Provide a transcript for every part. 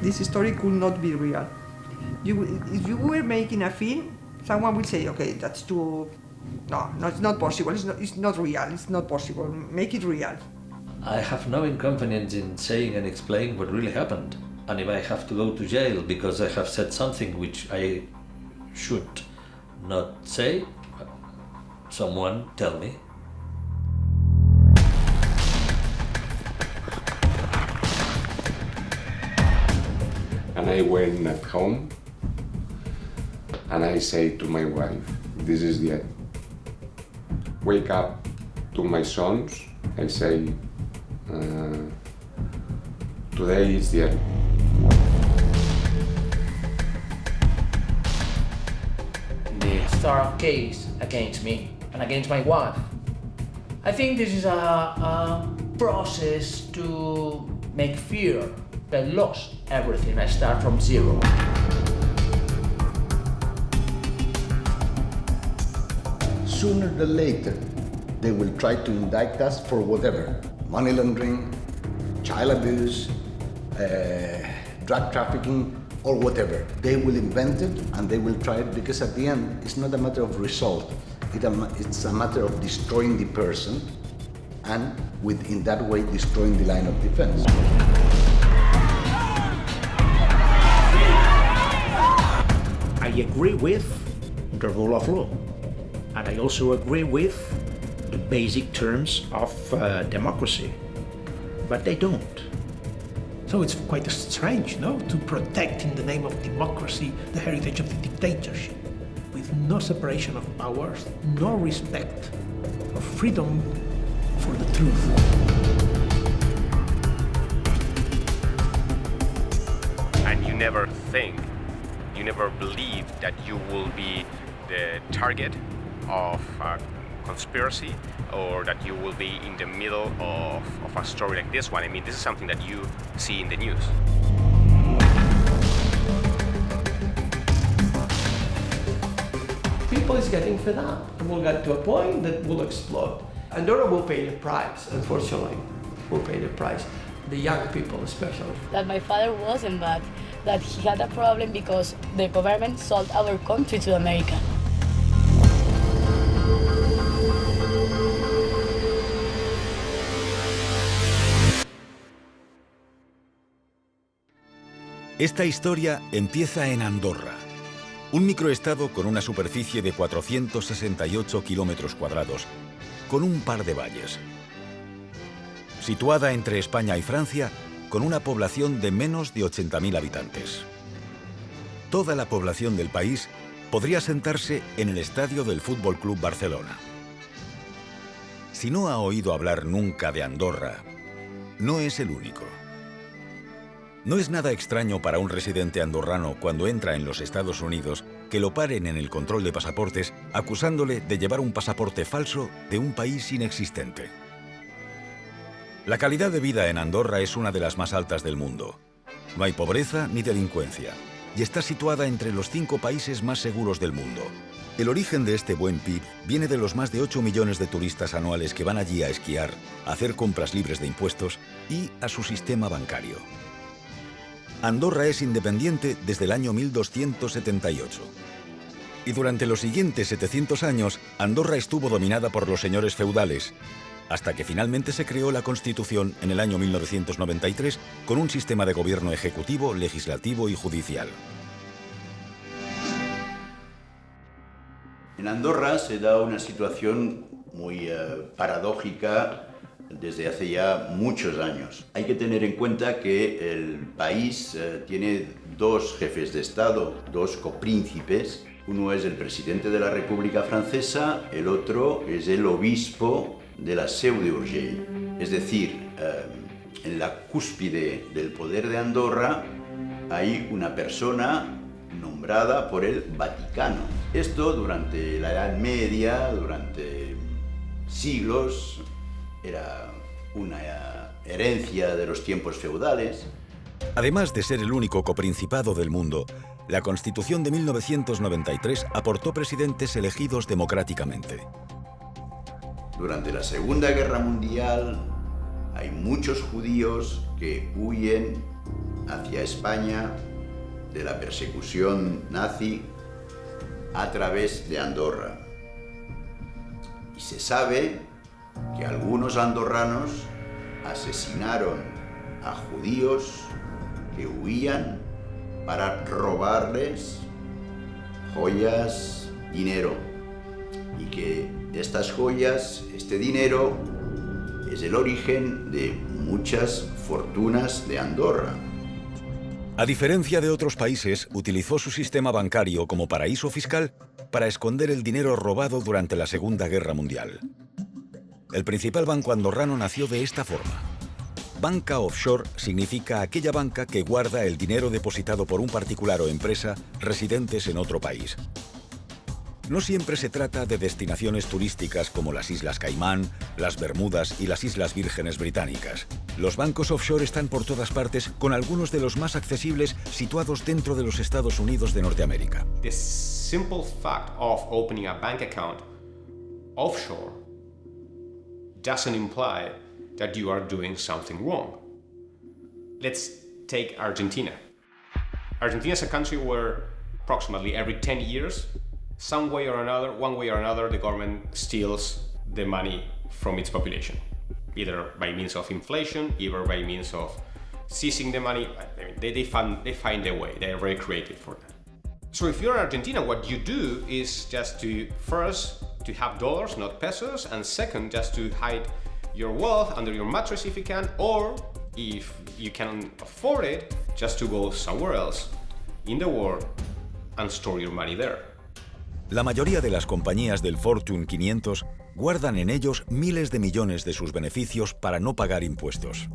this story could not be real. If you were making a film, someone will say, okay, that's too... No, it's not possible, it's not real, it's not possible, make it real. I have no inconvenience in saying and explaining what really happened. And if I have to go to jail because I have said something which I should not say, someone tell me. And I went at home and I say to my wife, this is the end. Wake up to my sons, I say, today is the end. The start of case against me and against my wife. I think this is a process to make fear. I lost everything. I start from zero. Sooner than later, they will try to indict us for whatever. Money laundering, child abuse, drug trafficking, or whatever. They will invent it and they will try it because at the end, it's not a matter of result. It's a matter of destroying the person and in that way destroying the line of defense. I agree with the rule of law, and I also agree with the basic terms of democracy, but they don't. So it's quite strange, no, to protect in the name of democracy the heritage of the dictatorship, with no separation of powers, no respect of freedom for the truth. And you never believe that you will be the target of a conspiracy or that you will be in the middle of a story like this one. I mean, this is something that you see in the news. People is getting fed up and will get to a point that will explode. Andorra will pay the price, unfortunately, will pay the price. The young people especially. That my father wasn't bad, that he had a problem because the government sold our country to America. Esta historia empieza en Andorra, un microestado con una superficie de 468 kilómetros cuadrados, con un par de valles. Situada entre España y Francia, con una población de menos de 80.000 habitantes. Toda la población del país podría sentarse en el estadio del Fútbol Club Barcelona. Si no ha oído hablar nunca de Andorra, no es el único. No es nada extraño para un residente andorrano cuando entra en los Estados Unidos que lo paren en el control de pasaportes acusándole de llevar un pasaporte falso de un país inexistente. La calidad de vida en Andorra es una de las más altas del mundo. No hay pobreza ni delincuencia y está situada entre los 5 países más seguros del mundo. El origen de este buen PIB viene de los más de 8 millones de turistas anuales que van allí a esquiar, a hacer compras libres de impuestos y a su sistema bancario. Andorra es independiente desde el año 1278. Y durante los siguientes 700 años, Andorra estuvo dominada por los señores feudales, hasta que finalmente se creó la Constitución en el año 1993 con un sistema de gobierno ejecutivo, legislativo y judicial. En Andorra se da una situación muy paradójica desde hace ya muchos años. Hay que tener en cuenta que el país tiene 2 jefes de Estado, 2 copríncipes. Uno es el presidente de la República Francesa, el otro es el obispo de la Seu d'Urgell. Es decir, en la cúspide del poder de Andorra hay una persona nombrada por el Vaticano. Esto durante la Edad Media, durante siglos, era una herencia de los tiempos feudales. Además de ser el único coprincipado del mundo, la Constitución de 1993 aportó presidentes elegidos democráticamente. Durante la Segunda Guerra Mundial hay muchos judíos que huyen hacia España de la persecución nazi a través de Andorra. Y se sabe que algunos andorranos asesinaron a judíos que huían para robarles joyas, dinero, y que estas joyas, este dinero, es el origen de muchas fortunas de Andorra. A diferencia de otros países, utilizó su sistema bancario como paraíso fiscal para esconder el dinero robado durante la Segunda Guerra Mundial. El principal banco andorrano nació de esta forma. Banca offshore significa aquella banca que guarda el dinero depositado por un particular o empresa residentes en otro país. No siempre se trata de destinaciones turísticas como las Islas Caimán, las Bermudas y las Islas Vírgenes Británicas. Los bancos offshore están por todas partes, con algunos de los más accesibles situados dentro de los Estados Unidos de Norteamérica. The simple fact of opening a bank account offshore doesn't imply that you are doing something wrong. Let's take Argentina. Argentina is a country where approximately every 10 years, some way or another, one way or another, the government steals the money from its population, either by means of inflation, either by means of seizing the money. I mean, they find a way. They're very creative for that. So if you're Argentina, what you do is just to first to have dollars, not pesos, and second, just to hide your wealth under your mattress if you can, or if you can afford it, just to go somewhere else in the world and store your money there. La mayoría de las compañías del Fortune 500 guardan en ellos miles de millones de sus beneficios para no pagar impuestos.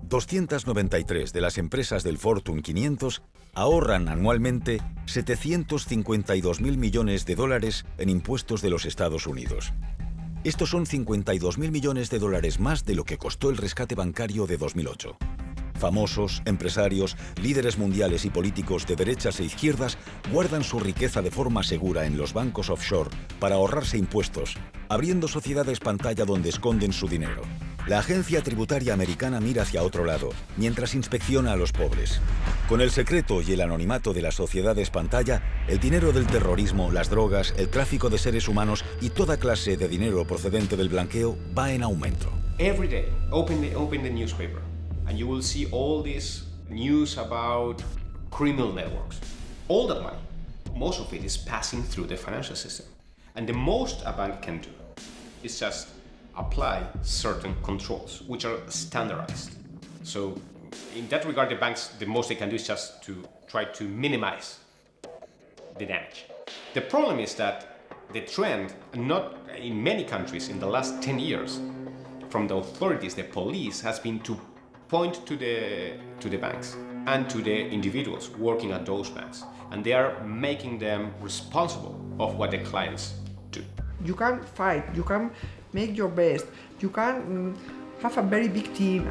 293 de las empresas del Fortune 500 ahorran anualmente 752.000 millones de dólares en impuestos de los Estados Unidos. Estos son 52.000 millones de dólares más de lo que costó el rescate bancario de 2008. Famosos, empresarios, líderes mundiales y políticos de derechas e izquierdas guardan su riqueza de forma segura en los bancos offshore para ahorrarse impuestos, abriendo sociedades pantalla donde esconden su dinero. La agencia tributaria americana mira hacia otro lado, mientras inspecciona a los pobres. Con el secreto y el anonimato de las sociedades pantalla, el dinero del terrorismo, las drogas, el tráfico de seres humanos y toda clase de dinero procedente del blanqueo va en aumento. Every day, open the newspaper, and you will see all this news about criminal networks. All that money, most of it is passing through the financial system. And the most a bank can do is just apply certain controls, which are standardized. So in that regard, the banks, the most they can do is just to try to minimize the damage. The problem is that the trend, not in many countries in the last 10 years, from the authorities, the police, has been to point to the banks and to the individuals working at those banks, and they are making them responsible of what the clients do. You can fight, you can make your best, you can have a very big team,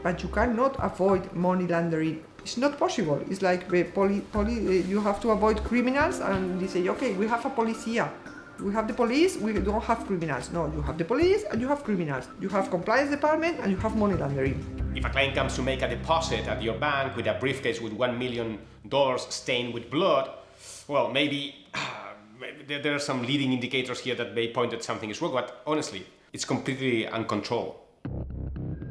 but you cannot avoid money laundering. It's not possible. It's like you have to avoid criminals, and they say, okay, we have a police here. We have the police, we don't have criminals. No, you have the police and you have criminals. You have compliance department and you have money laundering. If a client comes to make a deposit at your bank with a briefcase with $1 million stained with blood, well, maybe there are some leading indicators here that may point that something is wrong, but honestly, it's completely uncontrolled.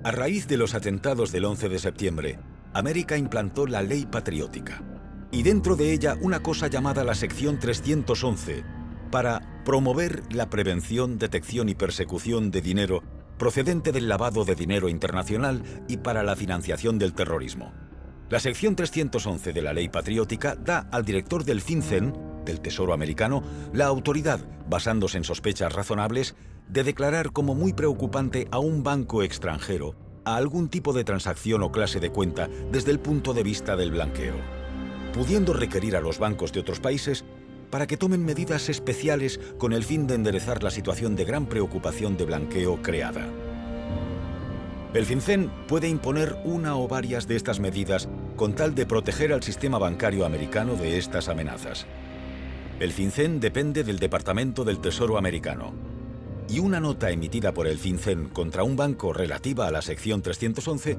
A raíz de los atentados del 11 de septiembre, América implantó la Ley Patriótica, y dentro de ella una cosa llamada la Sección 311, para promover la prevención, detección y persecución de dinero procedente del lavado de dinero internacional y para la financiación del terrorismo. La sección 311 de la Ley Patriótica da al director del FinCEN, del Tesoro americano, la autoridad, basándose en sospechas razonables, de declarar como muy preocupante a un banco extranjero a algún tipo de transacción o clase de cuenta desde el punto de vista del blanqueo, pudiendo requerir a los bancos de otros países para que tomen medidas especiales con el fin de enderezar la situación de gran preocupación de blanqueo creada. El FinCEN puede imponer una o varias de estas medidas con tal de proteger al sistema bancario americano de estas amenazas. El FinCEN depende del Departamento del Tesoro americano, y una nota emitida por el FinCEN contra un banco relativa a la sección 311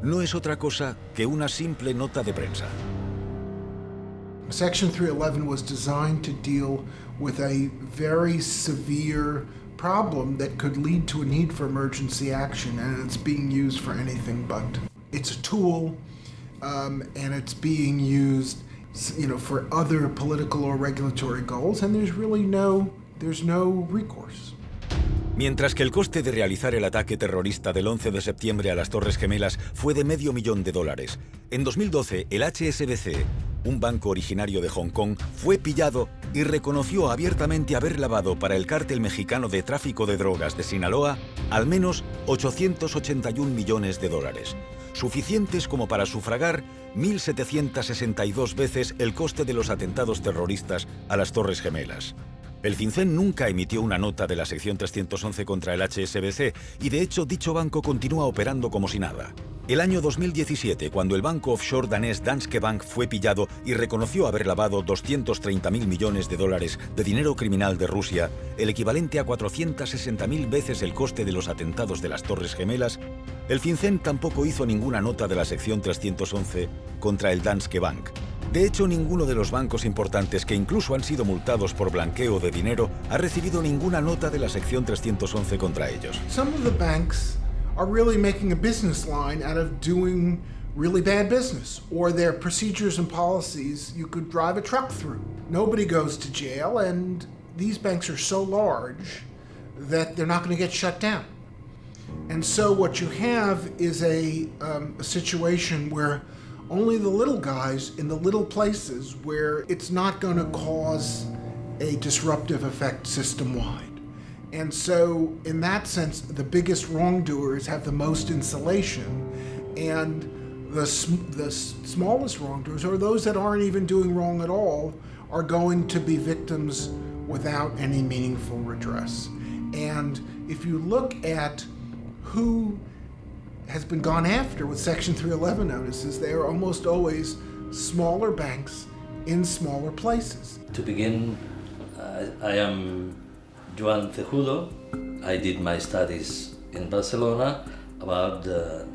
no es otra cosa que una simple nota de prensa. Section 311 was designed to deal with a very severe problem that could lead to a need for emergency action, and it's being used for anything but. It's a tool, and it's being used, for other political or regulatory goals, and there's no recourse. Mientras que el coste de realizar el ataque terrorista del 11 de septiembre a las Torres Gemelas fue de $500,000, en 2012 el HSBC, un banco originario de Hong Kong, fue pillado y reconoció abiertamente haber lavado para el cártel mexicano de tráfico de drogas de Sinaloa al menos $881 millones, suficientes como para sufragar 1.762 veces el coste de los atentados terroristas a las Torres Gemelas. El FinCEN nunca emitió una nota de la sección 311 contra el HSBC y de hecho dicho banco continúa operando como si nada. El año 2017, cuando el banco offshore danés Danske Bank fue pillado y reconoció haber lavado $230.000 millones de dinero criminal de Rusia, el equivalente a 460.000 veces el coste de los atentados de las Torres Gemelas, el FinCEN tampoco hizo ninguna nota de la sección 311 contra el Danske Bank. De hecho, ninguno de los bancos importantes que incluso han sido multados por blanqueo de dinero ha recibido ninguna nota de la sección 311 contra ellos. Some of the banks are really making a business line out of doing really bad business, or their procedures and policies you could drive a truck through. Nobody goes to jail, and these banks are so large that they're not going to get shut down. And so what you have is a situation where only the little guys in the little places where it's not going to cause a disruptive effect system-wide. And so, in that sense, the biggest wrongdoers have the most insulation, and the smallest wrongdoers, or those that aren't even doing wrong at all, are going to be victims without any meaningful redress. And if you look at who has been gone after with Section 311 notices, they are almost always smaller banks in smaller places. To begin, I am Joan Cejudo. I did my studies in Barcelona about the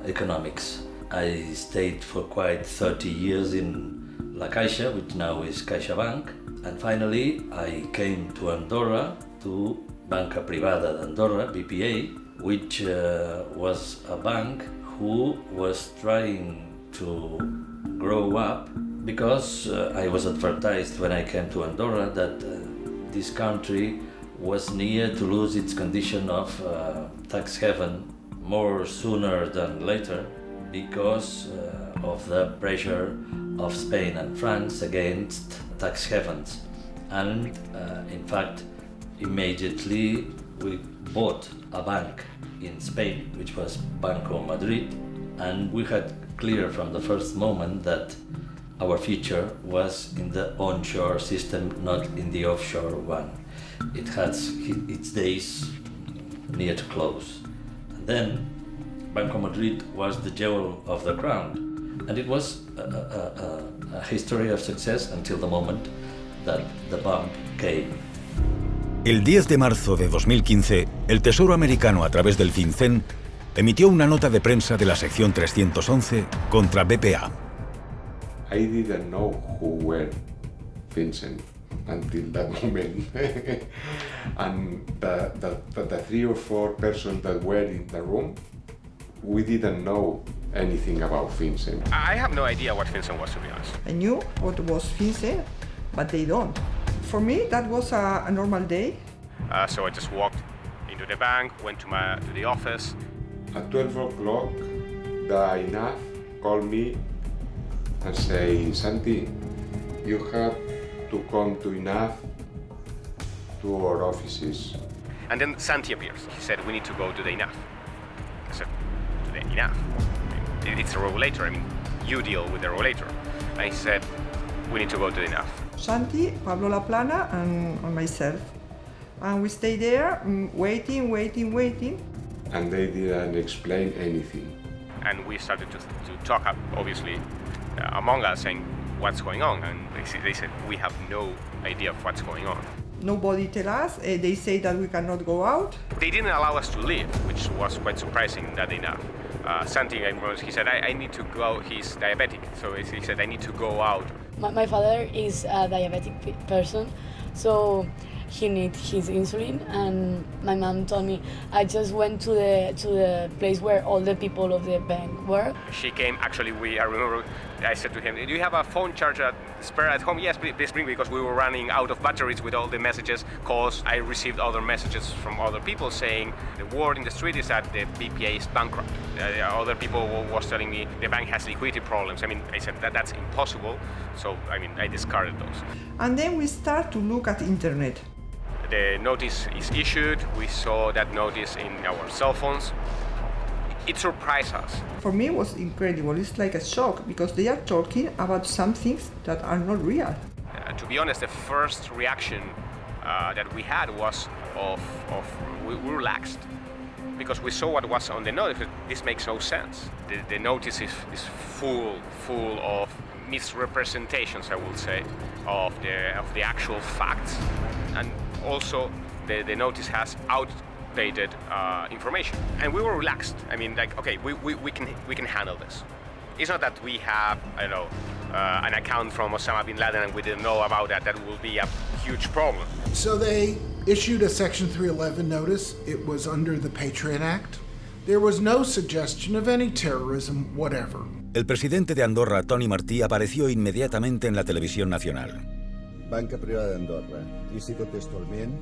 economics. I stayed for quite 30 years in La Caixa, which now is CaixaBank, and finally I came to Andorra, to Banca Privada d'Andorra, BPA, which was a bank who was trying to grow up because I was advertised when I came to Andorra that this country was near to lose its condition of tax haven more sooner than later because of the pressure of Spain and France against tax havens. And in fact, immediately we bought a bank in Spain, which was Banco Madrid, and we had clear from the first moment that our future was in the onshore system, not in the offshore one. It has its days near to close. And then Banco Madrid was the jewel of the crown, and it was a history of success until the moment that the bump came. El 10 de marzo de 2015, el Tesoro americano, a través del FinCEN, emitió una nota de prensa de la sección 311 contra BPA. I didn't know who were FinCEN until that moment. And the 3 or 4 persons that were in the room, we didn't know anything about FinCEN. I have no idea what FinCEN was, to be honest. I knew what was FinCEN, but they don't. For me, that was a normal day. So I just walked into the bank, went to the office. At 12 o'clock, the INAF called me and say, Santi, you have to come to INAF, to our offices. And then Santi appears. He said, we need to go to the INAF. I said, to the INAF? It's a regulator. I mean, you deal with the regulator. And he said, we need to go to the INAF. Santi, Pablo Laplana, and myself. And we stayed there, waiting. And they didn't explain anything. And we started to talk, obviously, among us, saying, what's going on? And they said, we have no idea of what's going on. Nobody tell us. They say that we cannot go out. They didn't allow us to leave, which was quite surprising that enough. something. He said, I need to go. He's diabetic, so he said, I need to go out. My father is a diabetic person, so he needs his insulin, and my mom told me I just went to the place where all the people of the bank were. She came, actually, I remember I said to him, do you have a phone charger spare at home? Yes, please bring, because we were running out of batteries with all the messages, because I received other messages from other people saying the word in the street is that the BPA is bankrupt. Other people was telling me the bank has liquidity problems. I mean, I said that's impossible, so I discarded those. And then we start to look at internet. The notice is issued. We saw that notice in our cell phones. It surprised us. For me, it was incredible. It's like a shock because they are talking about some things that are not real. To be honest, the first reaction that we had was we relaxed because we saw what was on the notice. This makes no sense. The notice is full of misrepresentations, I would say, of the actual facts, and also the notice has outdated information. And we were relaxed. I mean, like, okay, we can handle this. It's not that we have, an account from Osama bin Laden and we didn't know about that. That will be a huge problem. So they issued a Section 311 notice. It was under the Patriot Act. There was no suggestion of any terrorism whatever. El presidente de Andorra, Toni Martí, apareció inmediatamente en la televisión nacional. Banca Privada d'Andorra, i cito textualment,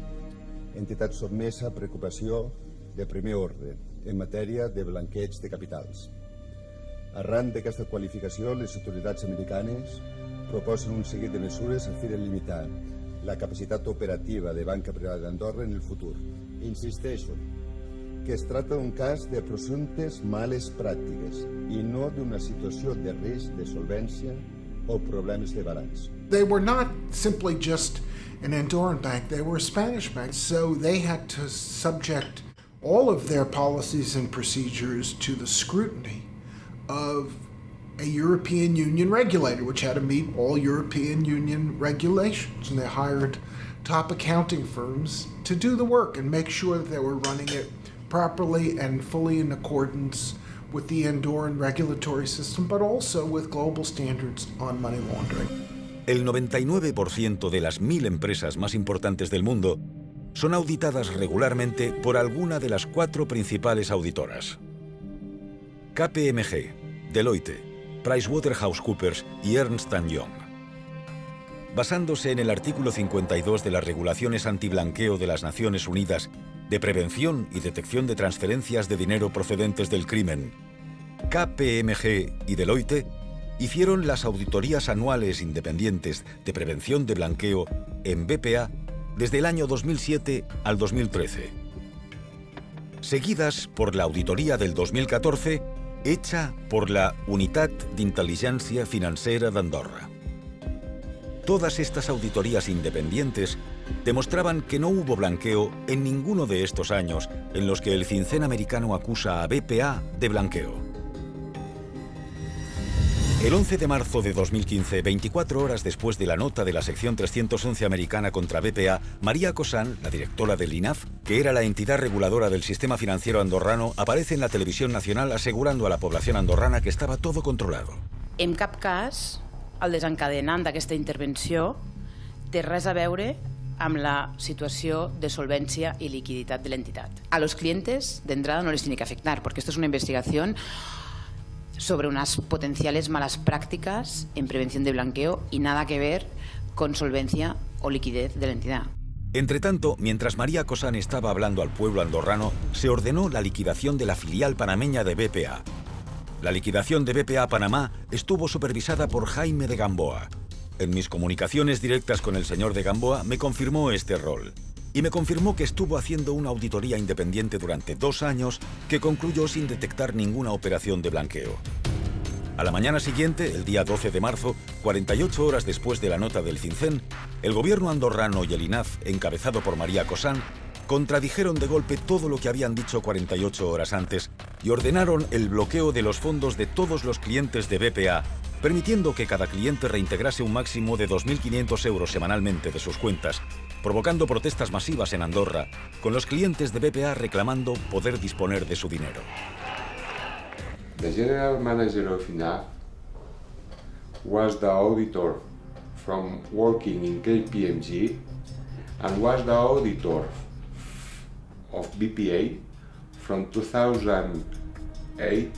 entitat sotmesa a preocupació de primer ordre en matèria de blanqueig de capitals. Arran d'aquesta qualificació, les autoritats americanes proposen un seguit de mesures a fi de limitar la capacitat operativa de Banca Privada d'Andorra en el futur. Insisteixo que es tracta d'un cas de presumptes males pràctiques i no d'una situació de risc de solvència o problemes de balanç. They were not simply just an Andorran bank, they were a Spanish bank, so they had to subject all of their policies and procedures to the scrutiny of a European Union regulator, which had to meet all European Union regulations. And they hired top accounting firms to do the work and make sure that they were running it properly and fully in accordance with the Andorran regulatory system, but also with global standards on money laundering. El 99% de las 1000 empresas más importantes del mundo son auditadas regularmente por alguna de las 4 principales auditoras: KPMG, Deloitte, PricewaterhouseCoopers y Ernst & Young. Basándose en el artículo 52 de las regulaciones antiblanqueo de las Naciones Unidas de prevención y detección de transferencias de dinero procedentes del crimen, KPMG y Deloitte hicieron las auditorías anuales independientes de prevención de blanqueo en BPA desde el año 2007 al 2013, seguidas por la auditoría del 2014 hecha por la Unitat d'Intel·ligència Financera d'Andorra. Todas estas auditorías independientes demostraban que no hubo blanqueo en ninguno de estos años en los que el FinCEN americano acusa a BPA de blanqueo. El 11 de marzo de 2015, 24 horas después de la nota de la sección 311 americana contra BPA, María Cosán, la directora del INAF, que era la entidad reguladora del sistema financiero andorrano, aparece en la televisión nacional asegurando a la población andorrana que estaba todo controlado. En cap cas, el desencadenant d'aquesta intervenció té res a veure amb la situació de solvència y liquiditat de l'entitat. A los clientes, de entrada, no les tiene que afectar, porque esto es una investigación sobre unas potenciales malas prácticas en prevención de blanqueo y nada que ver con solvencia o liquidez de la entidad. Entre tanto, mientras María Cosán estaba hablando al pueblo andorrano, se ordenó la liquidación de la filial panameña de BPA. La liquidación de BPA Panamá estuvo supervisada por Jaime de Gamboa. En mis comunicaciones directas con el señor de Gamboa me confirmó este rol. Y me confirmó que estuvo haciendo una auditoría independiente durante 2 años que concluyó sin detectar ninguna operación de blanqueo. A la mañana siguiente, el día 12 de marzo, 48 horas después de la nota del FinCEN, el gobierno andorrano y el INAF, encabezado por María Cosán, contradijeron de golpe todo lo que habían dicho 48 horas antes y ordenaron el bloqueo de los fondos de todos los clientes de BPA, permitiendo que cada cliente reintegrase un máximo de 2.500 euros semanalmente de sus cuentas, provocando protestas masivas en Andorra, con los clientes de BPA reclamando poder disponer de su dinero. The general manager of INAF was the auditor from working in KPMG and was the auditor of BPA from 2008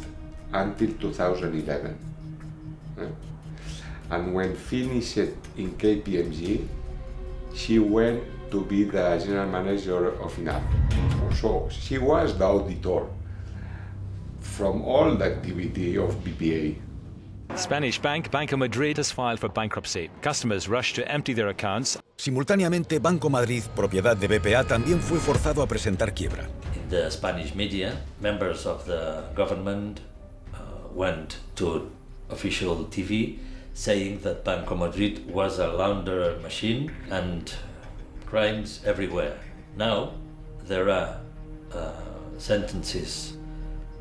until 2011. And when finished in KPMG, she went to be the general manager of INAF. So she was the auditor from all the activity of BPA. Spanish bank Banco Madrid has filed for bankruptcy. Customers rush to empty their accounts. Simultáneamente, Banco Madrid, propiedad de BPA, también fue forzado a presentar quiebra. In the Spanish media, members of the government went to official TV saying that Banco Madrid was a launderer machine and crimes everywhere. Now there are sentences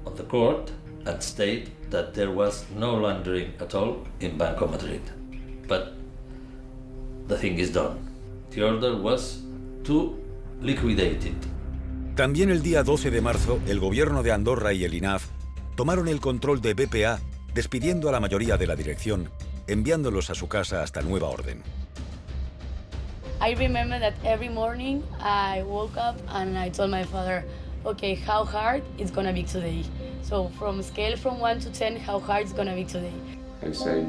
on the court and state that there was no laundering at all in Banco Madrid. But the thing is done. The order was to liquidate it. También el día 12 de marzo, el gobierno de Andorra y el INAF tomaron el control de BPA, despidiendo a la mayoría de la dirección, enviándolos a su casa hasta nueva orden. I remember that every morning I woke up and I told my father, okay, how hard it's gonna be today. So from scale from 1 to 10, how hard it's gonna be today. I say,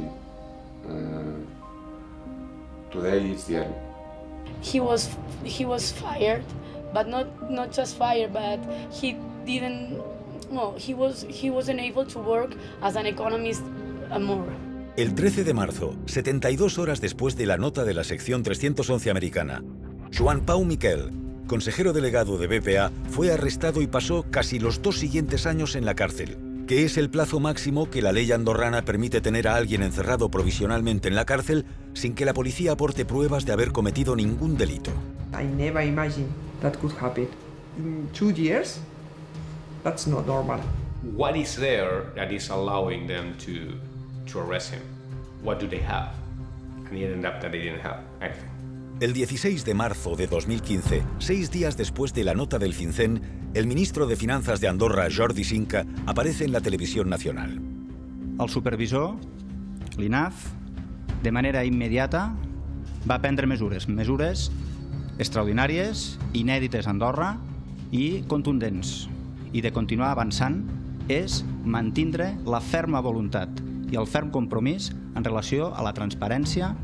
today is the end. He was fired, but not just fired, but he didn't. No, he wasn't able to work as an economist more. El 13 de marzo, 72 horas después de la nota de la sección 311 americana, Joan Pau Miquel, consejero delegado de BPA, fue arrestado y pasó casi los 2 siguientes años en la cárcel, que es el plazo máximo que la ley andorrana permite tener a alguien encerrado provisionalmente en la cárcel sin que la policía aporte pruebas de haber cometido ningún delito. I never imagined that could happen. In 2 years, that's not normal. What is there that is allowing them to arrest him? What do they have? And it ended up that they didn't have anything. El 16 de marzo de 2015, 6 días después de la nota del FinCEN, el ministro de Finanzas de Andorra, Jordi Sinca, aparece en la televisión nacional. El supervisor, l'INAF, de manera immediata va prendre mesures extraordinàries, inèdites a Andorra i contundents. I de continuar avançant és mantindre la ferma voluntat i el ferm compromís en relació a la transparència,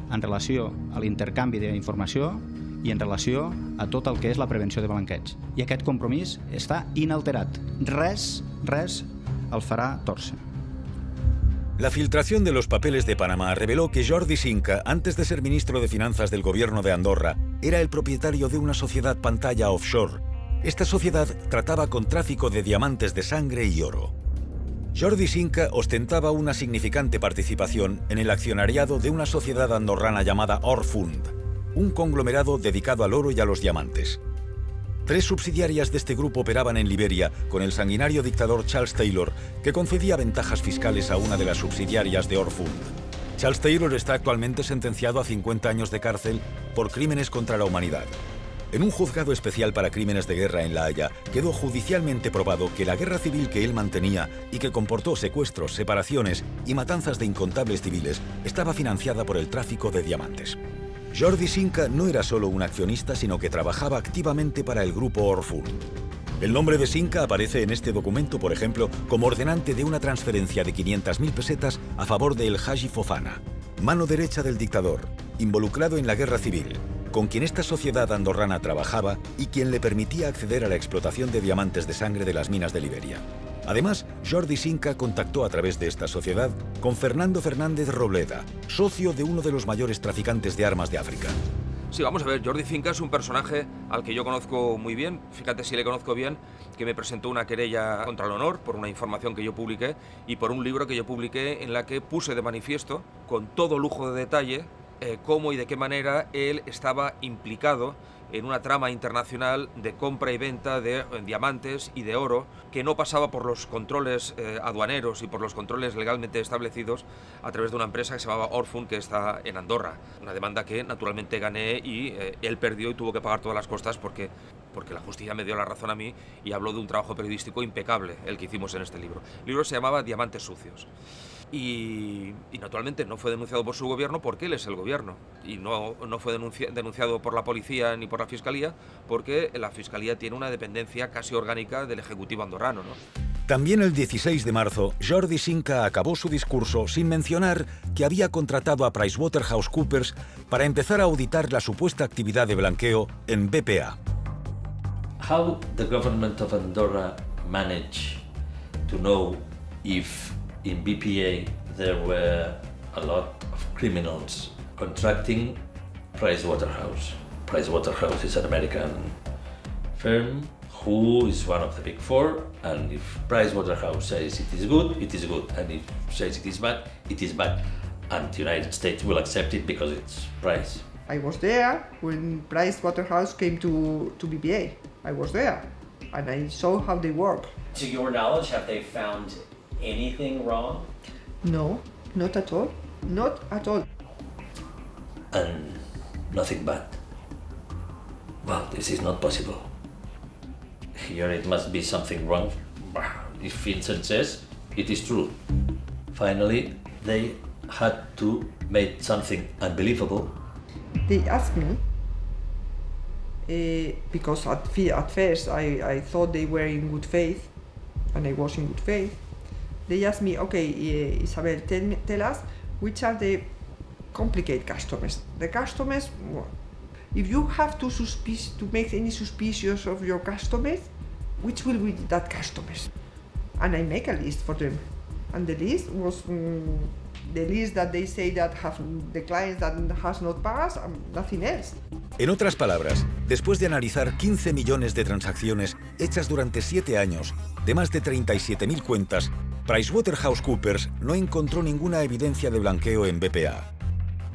en relació a l'intercanvi d'informació i en relació a tot el que és la prevenció de blanqueig. I aquest compromís està inalterat. Res el farà torcer. La filtración de los papeles de Panamá reveló que Jordi Sinca, antes de ser ministro de Finanzas del gobierno de Andorra, era el propietario de una sociedad pantalla offshore. Esta sociedad trataba con tráfico de diamantes de sangre y oro. Jordi Sinca ostentaba una significante participación en el accionariado de una sociedad andorrana llamada Orfund, un conglomerado dedicado al oro y a los diamantes. 3 subsidiarias de este grupo operaban en Liberia con el sanguinario dictador Charles Taylor, que concedía ventajas fiscales a una de las subsidiarias de Orfund. Charles Taylor está actualmente sentenciado a 50 años de cárcel por crímenes contra la humanidad. En un juzgado especial para crímenes de guerra en La Haya, quedó judicialmente probado que la guerra civil que él mantenía y que comportó secuestros, separaciones y matanzas de incontables civiles, estaba financiada por el tráfico de diamantes. Jordi Sinca no era solo un accionista, sino que trabajaba activamente para el grupo Orfund. El nombre de Sinca aparece en este documento, por ejemplo, como ordenante de una transferencia de 500.000 pesetas a favor de El Haji Fofana, mano derecha del dictador, involucrado en la guerra civil, con quien esta sociedad andorrana trabajaba y quien le permitía acceder a la explotación de diamantes de sangre de las minas de Liberia. Además, Jordi Sinca contactó a través de esta sociedad con Fernando Fernández Robleda, socio de uno de los mayores traficantes de armas de África. Sí, vamos a ver, Jordi Sinca es un personaje al que yo conozco muy bien, fíjate si le conozco bien, que me presentó una querella contra el honor por una información que yo publiqué y por un libro que yo publiqué en la que puse de manifiesto, con todo lujo de detalle, cómo y de qué manera él estaba implicado en una trama internacional de compra y venta de diamantes y de oro que no pasaba por los controles aduaneros y por los controles legalmente establecidos a través de una empresa que se llamaba Orfund, que está en Andorra. Una demanda que naturalmente gané y él perdió y tuvo que pagar todas las costas porque porque la justicia me dio la razón a mí y habló de un trabajo periodístico impecable, el que hicimos en este libro. El libro se llamaba Diamantes Sucios. Y naturalmente no fue denunciado por su gobierno porque él es el gobierno. Y no fue denunciado por la policía ni por la fiscalía porque la fiscalía tiene una dependencia casi orgánica del Ejecutivo andorrano, ¿no? También el 16 de marzo, Jordi Sinca acabó su discurso sin mencionar que había contratado a PricewaterhouseCoopers para empezar a auditar la supuesta actividad de blanqueo en BPA. How the government of Andorra managed to know if in BPA there were a lot of criminals contracting Pricewaterhouse. Pricewaterhouse is an American firm who is one of the big four, and if Pricewaterhouse says it is good, it is good, and if says it is bad, it is bad. And the United States will accept it because it's Price. I was there when Pricewaterhouse came to BPA. I was there, and I saw how they work. To your knowledge, have they found anything wrong? No, not at all. Not at all. And nothing bad. Well, this is not possible. Here it must be something wrong. If Vincent says, it is true. Finally, they had to make something unbelievable. They asked me, because at first I thought they were in good faith, and I was in good faith. They asked me, okay, Isabel, tell us which are the complicated customers. The customers, if you have to make any suspicious of your customers, which will be that customers? And I make a list for them. And the list was the list that they say that have the clients that has not passed and nothing else. En otras palabras, después de analizar 15 millones de transacciones hechas durante 7 años, de más de 37.000 cuentas, PricewaterhouseCoopers no encontró ninguna evidencia de blanqueo en BPA.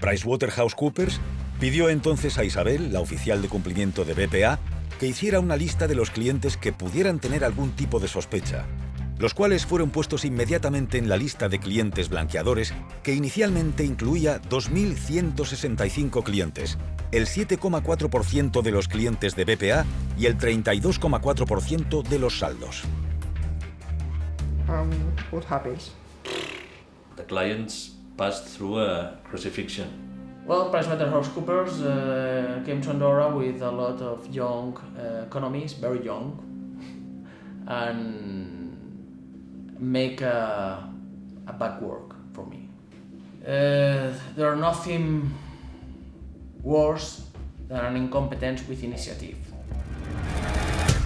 PricewaterhouseCoopers pidió entonces a Isabel, la oficial de cumplimiento de BPA, que hiciera una lista de los clientes que pudieran tener algún tipo de sospecha, los cuales fueron puestos inmediatamente en la lista de clientes blanqueadores, que inicialmente incluía 2.165 clientes, el 7,4% de los clientes de BPA y el 32,4% de los saldos. What happens? The clients passed through a crucifixion. Well, PricewaterhouseCoopers came to Andorra with a lot of young economists, very young, and make a bad work for me. There are nothing worse than an incompetence with initiative.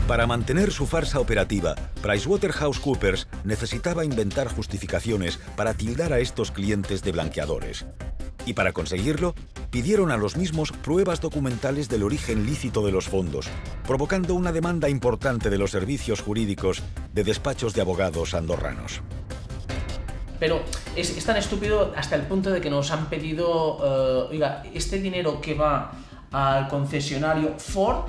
Para mantener su farsa operativa, PricewaterhouseCoopers necesitaba inventar justificaciones para tildar a estos clientes de blanqueadores. Y para conseguirlo, pidieron a los mismos pruebas documentales del origen lícito de los fondos, provocando una demanda importante de los servicios jurídicos de despachos de abogados andorranos. Pero es tan estúpido hasta el punto de que nos han pedido, oiga, este dinero que va al concesionario Ford,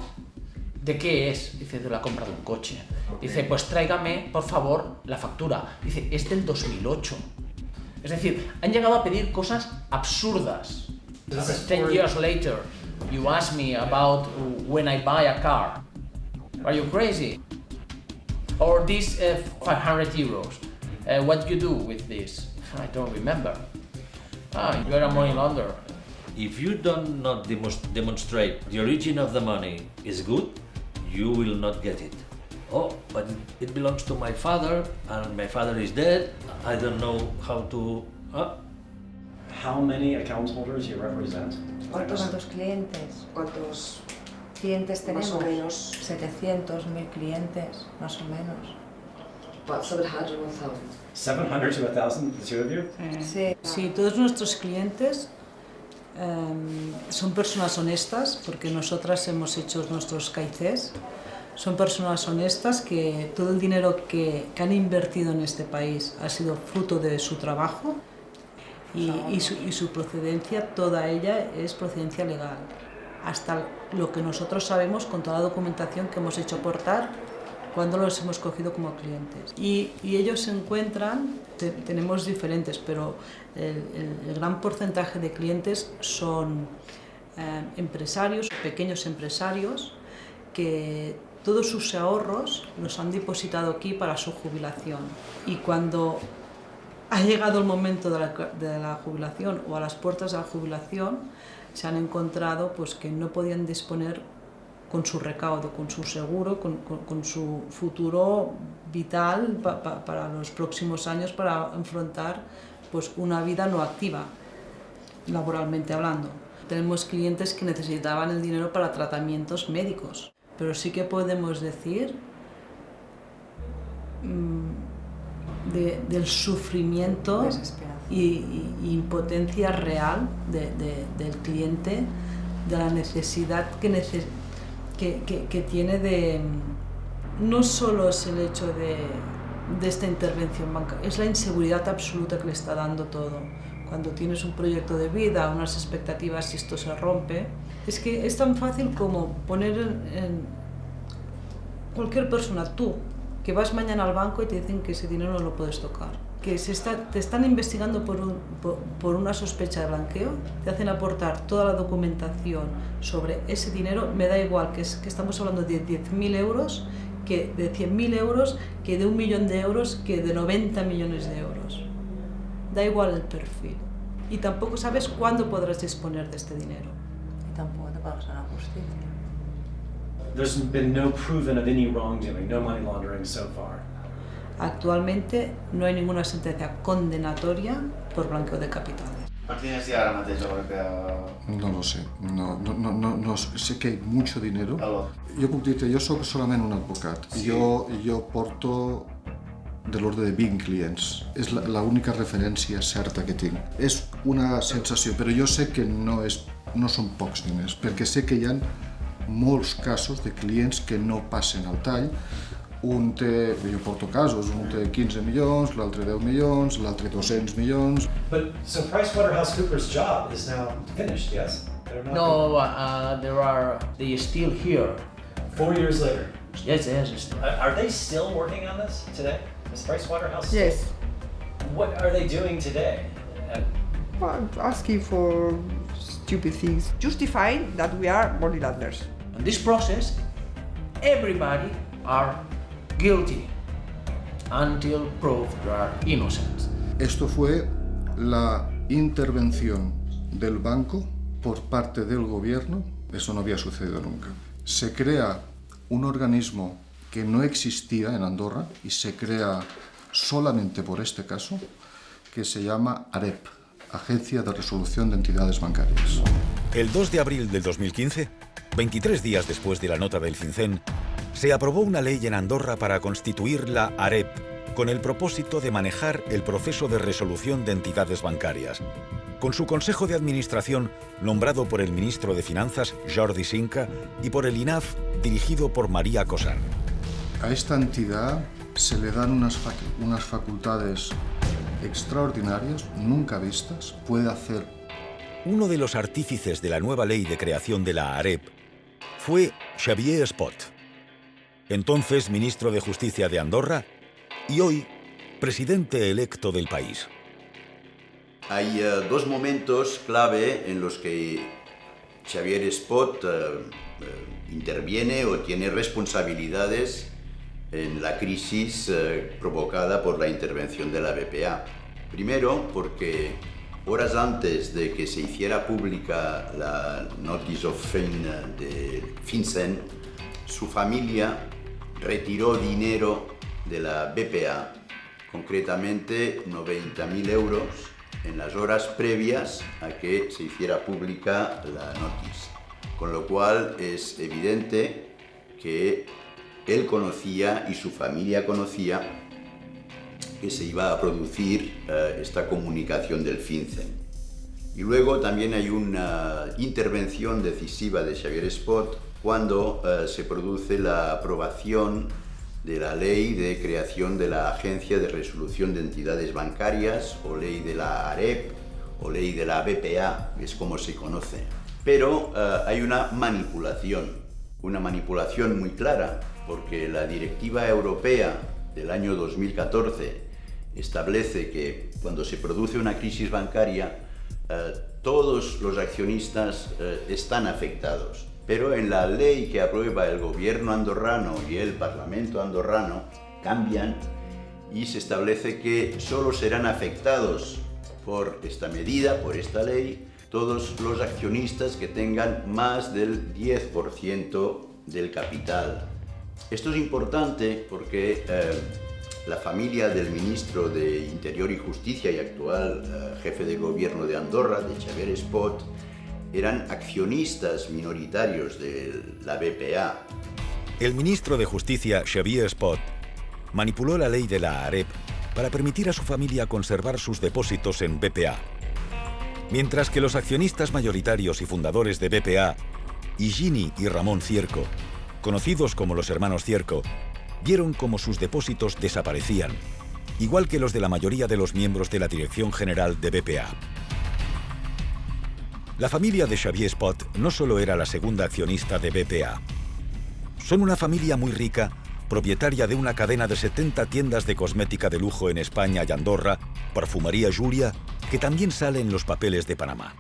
¿de qué es? Dice, de la compra de un coche. Dice, pues tráigame, por favor, la factura. Dice, es del 2008. Es decir, han llegado a pedir cosas absurdas. 10 years later, you ask me about when I buy a car. Are you crazy? Or this 500 euros. What do you do with this? I don't remember. You're a money launderer. If you do not demonstrate the origin of the money is good, you will not get it. Oh, but it belongs to my father, and my father is dead. I don't know how to... How many account holders you represent? ¿Cuántos clientes? ¿Cuántos clientes tenemos? Más o menos 700, 1000 clientes, más o menos. About 700 to 1,000, the two of you? Sí, todos nuestros clientes son personas honestas, porque nosotras hemos hecho nuestros CAICs. Son personas honestas que todo el dinero que han invertido en este país ha sido fruto de su trabajo y su procedencia, toda ella es procedencia legal. Hasta lo que nosotros sabemos con toda la documentación que hemos hecho aportar cuando los hemos cogido como clientes. Y ellos se encuentran, tenemos diferentes, pero el gran porcentaje de clientes son empresarios, pequeños empresarios, que todos sus ahorros los han depositado aquí para su jubilación. Y cuando ha llegado el momento de la jubilación o a las puertas de la jubilación, se han encontrado pues, que no podían disponer con su recaudo, con su seguro, con su futuro vital para los próximos años para enfrentar pues, una vida no activa, laboralmente hablando. Tenemos clientes que necesitaban el dinero para tratamientos médicos, pero sí que podemos decir del sufrimiento y impotencia real del cliente, de la necesidad que tiene de... No solo es el hecho de esta intervención bancaria, es la inseguridad absoluta que le está dando todo. Cuando tienes un proyecto de vida, unas expectativas y esto se rompe, es que es tan fácil como poner en cualquier persona, tú, que vas mañana al banco y te dicen que ese dinero no lo puedes tocar, que te están investigando por una sospecha de blanqueo, te hacen aportar toda la documentación sobre ese dinero, me da igual que estamos hablando de 10.000 euros, que de 100.000 euros, que de 1 millón de euros, que de 90 millones de euros. Da igual el perfil. Y tampoco sabes cuándo podrás disponer de este dinero. Y tampoco te pagas a la justicia. There's been no proven of any wrongdoing, no money laundering so far. Actualmente no hay ninguna sentencia condenatoria por blanqueo de capitales. ¿Tienes ya ahora mateix europea? No lo sé, no sé que hay mucho dinero. Jo puc dir-te, jo sóc solament un advocat. Sí. Jo porto de l'ordre de 20 clients. És l'única referència certa que tinc. És una sensació, però jo sé que no són pocs diners, perquè sé que hi ha molts casos de clients que no passen al tall. Jo porto casos, un té 15 milions, l'altre 10 milions, l'altre 200 milions. But so PricewaterhouseCoopers' job is now finished, yes? No, they still here. 4 years later? Yes. Are they still working on this today? Is Pricewaterhouse? Yes. What are they doing today? Asking for stupid things, justifying that we are money launderers. In this process, everybody are guilty until proved they are innocent. Esto fue la intervención del banco por parte del gobierno. Eso no había sucedido nunca. Se crea un organismo que no existía en Andorra y se crea solamente por este caso, que se llama AREP, Agencia de Resolución de Entidades Bancarias. El 2 de abril del 2015, 23 días después de la nota del FinCEN, se aprobó una ley en Andorra para constituir la AREP, con el propósito de manejar el proceso de resolución de entidades bancarias, con su consejo de administración nombrado por el ministro de Finanzas, Jordi Sinca, y por el INAF, dirigido por María Cosán. A esta entidad se le dan unas facultades extraordinarias, nunca vistas, puede hacer. Uno de los artífices de la nueva ley de creación de la AREP fue Xavier Espot, entonces ministro de Justicia de Andorra y hoy presidente electo del país. Hay dos momentos clave en los que Xavier Espot interviene o tiene responsabilidades en la crisis provocada por la intervención de la BPA. Primero, porque horas antes de que se hiciera pública la Notice of Fin de FinCEN, su familia retiró dinero de la BPA, concretamente 90.000 euros, en las horas previas a que se hiciera pública la notice. Con lo cual es evidente que él conocía y su familia conocía que se iba a producir esta comunicación del FinCEN. Y luego también hay una intervención decisiva de Xavier Espot cuando se produce la aprobación de la ley de creación de la Agencia de Resolución de Entidades Bancarias, o ley de la AREP, o ley de la BPA, que es como se conoce. Pero hay una manipulación muy clara, porque la Directiva Europea del año 2014 establece que cuando se produce una crisis bancaria, todos los accionistas están afectados. Pero en la ley que aprueba el gobierno andorrano y el parlamento andorrano cambian y se establece que solo serán afectados por esta medida, por esta ley, todos los accionistas que tengan más del 10% del capital. Esto es importante porque la familia del ministro de Interior y Justicia y actual jefe de gobierno de Andorra, de Xavier Espot, eran accionistas minoritarios de la BPA. El ministro de Justicia, Xavier Espot, manipuló la ley de la AREP para permitir a su familia conservar sus depósitos en BPA. Mientras que los accionistas mayoritarios y fundadores de BPA, Higini y Ramón Cierco, conocidos como los hermanos Cierco, vieron cómo sus depósitos desaparecían, igual que los de la mayoría de los miembros de la dirección general de BPA. La familia de Xavier Espot no solo era la segunda accionista de BPA. Son una familia muy rica, propietaria de una cadena de 70 tiendas de cosmética de lujo en España y Andorra, Perfumería Julia, que también sale en los papeles de Panamá.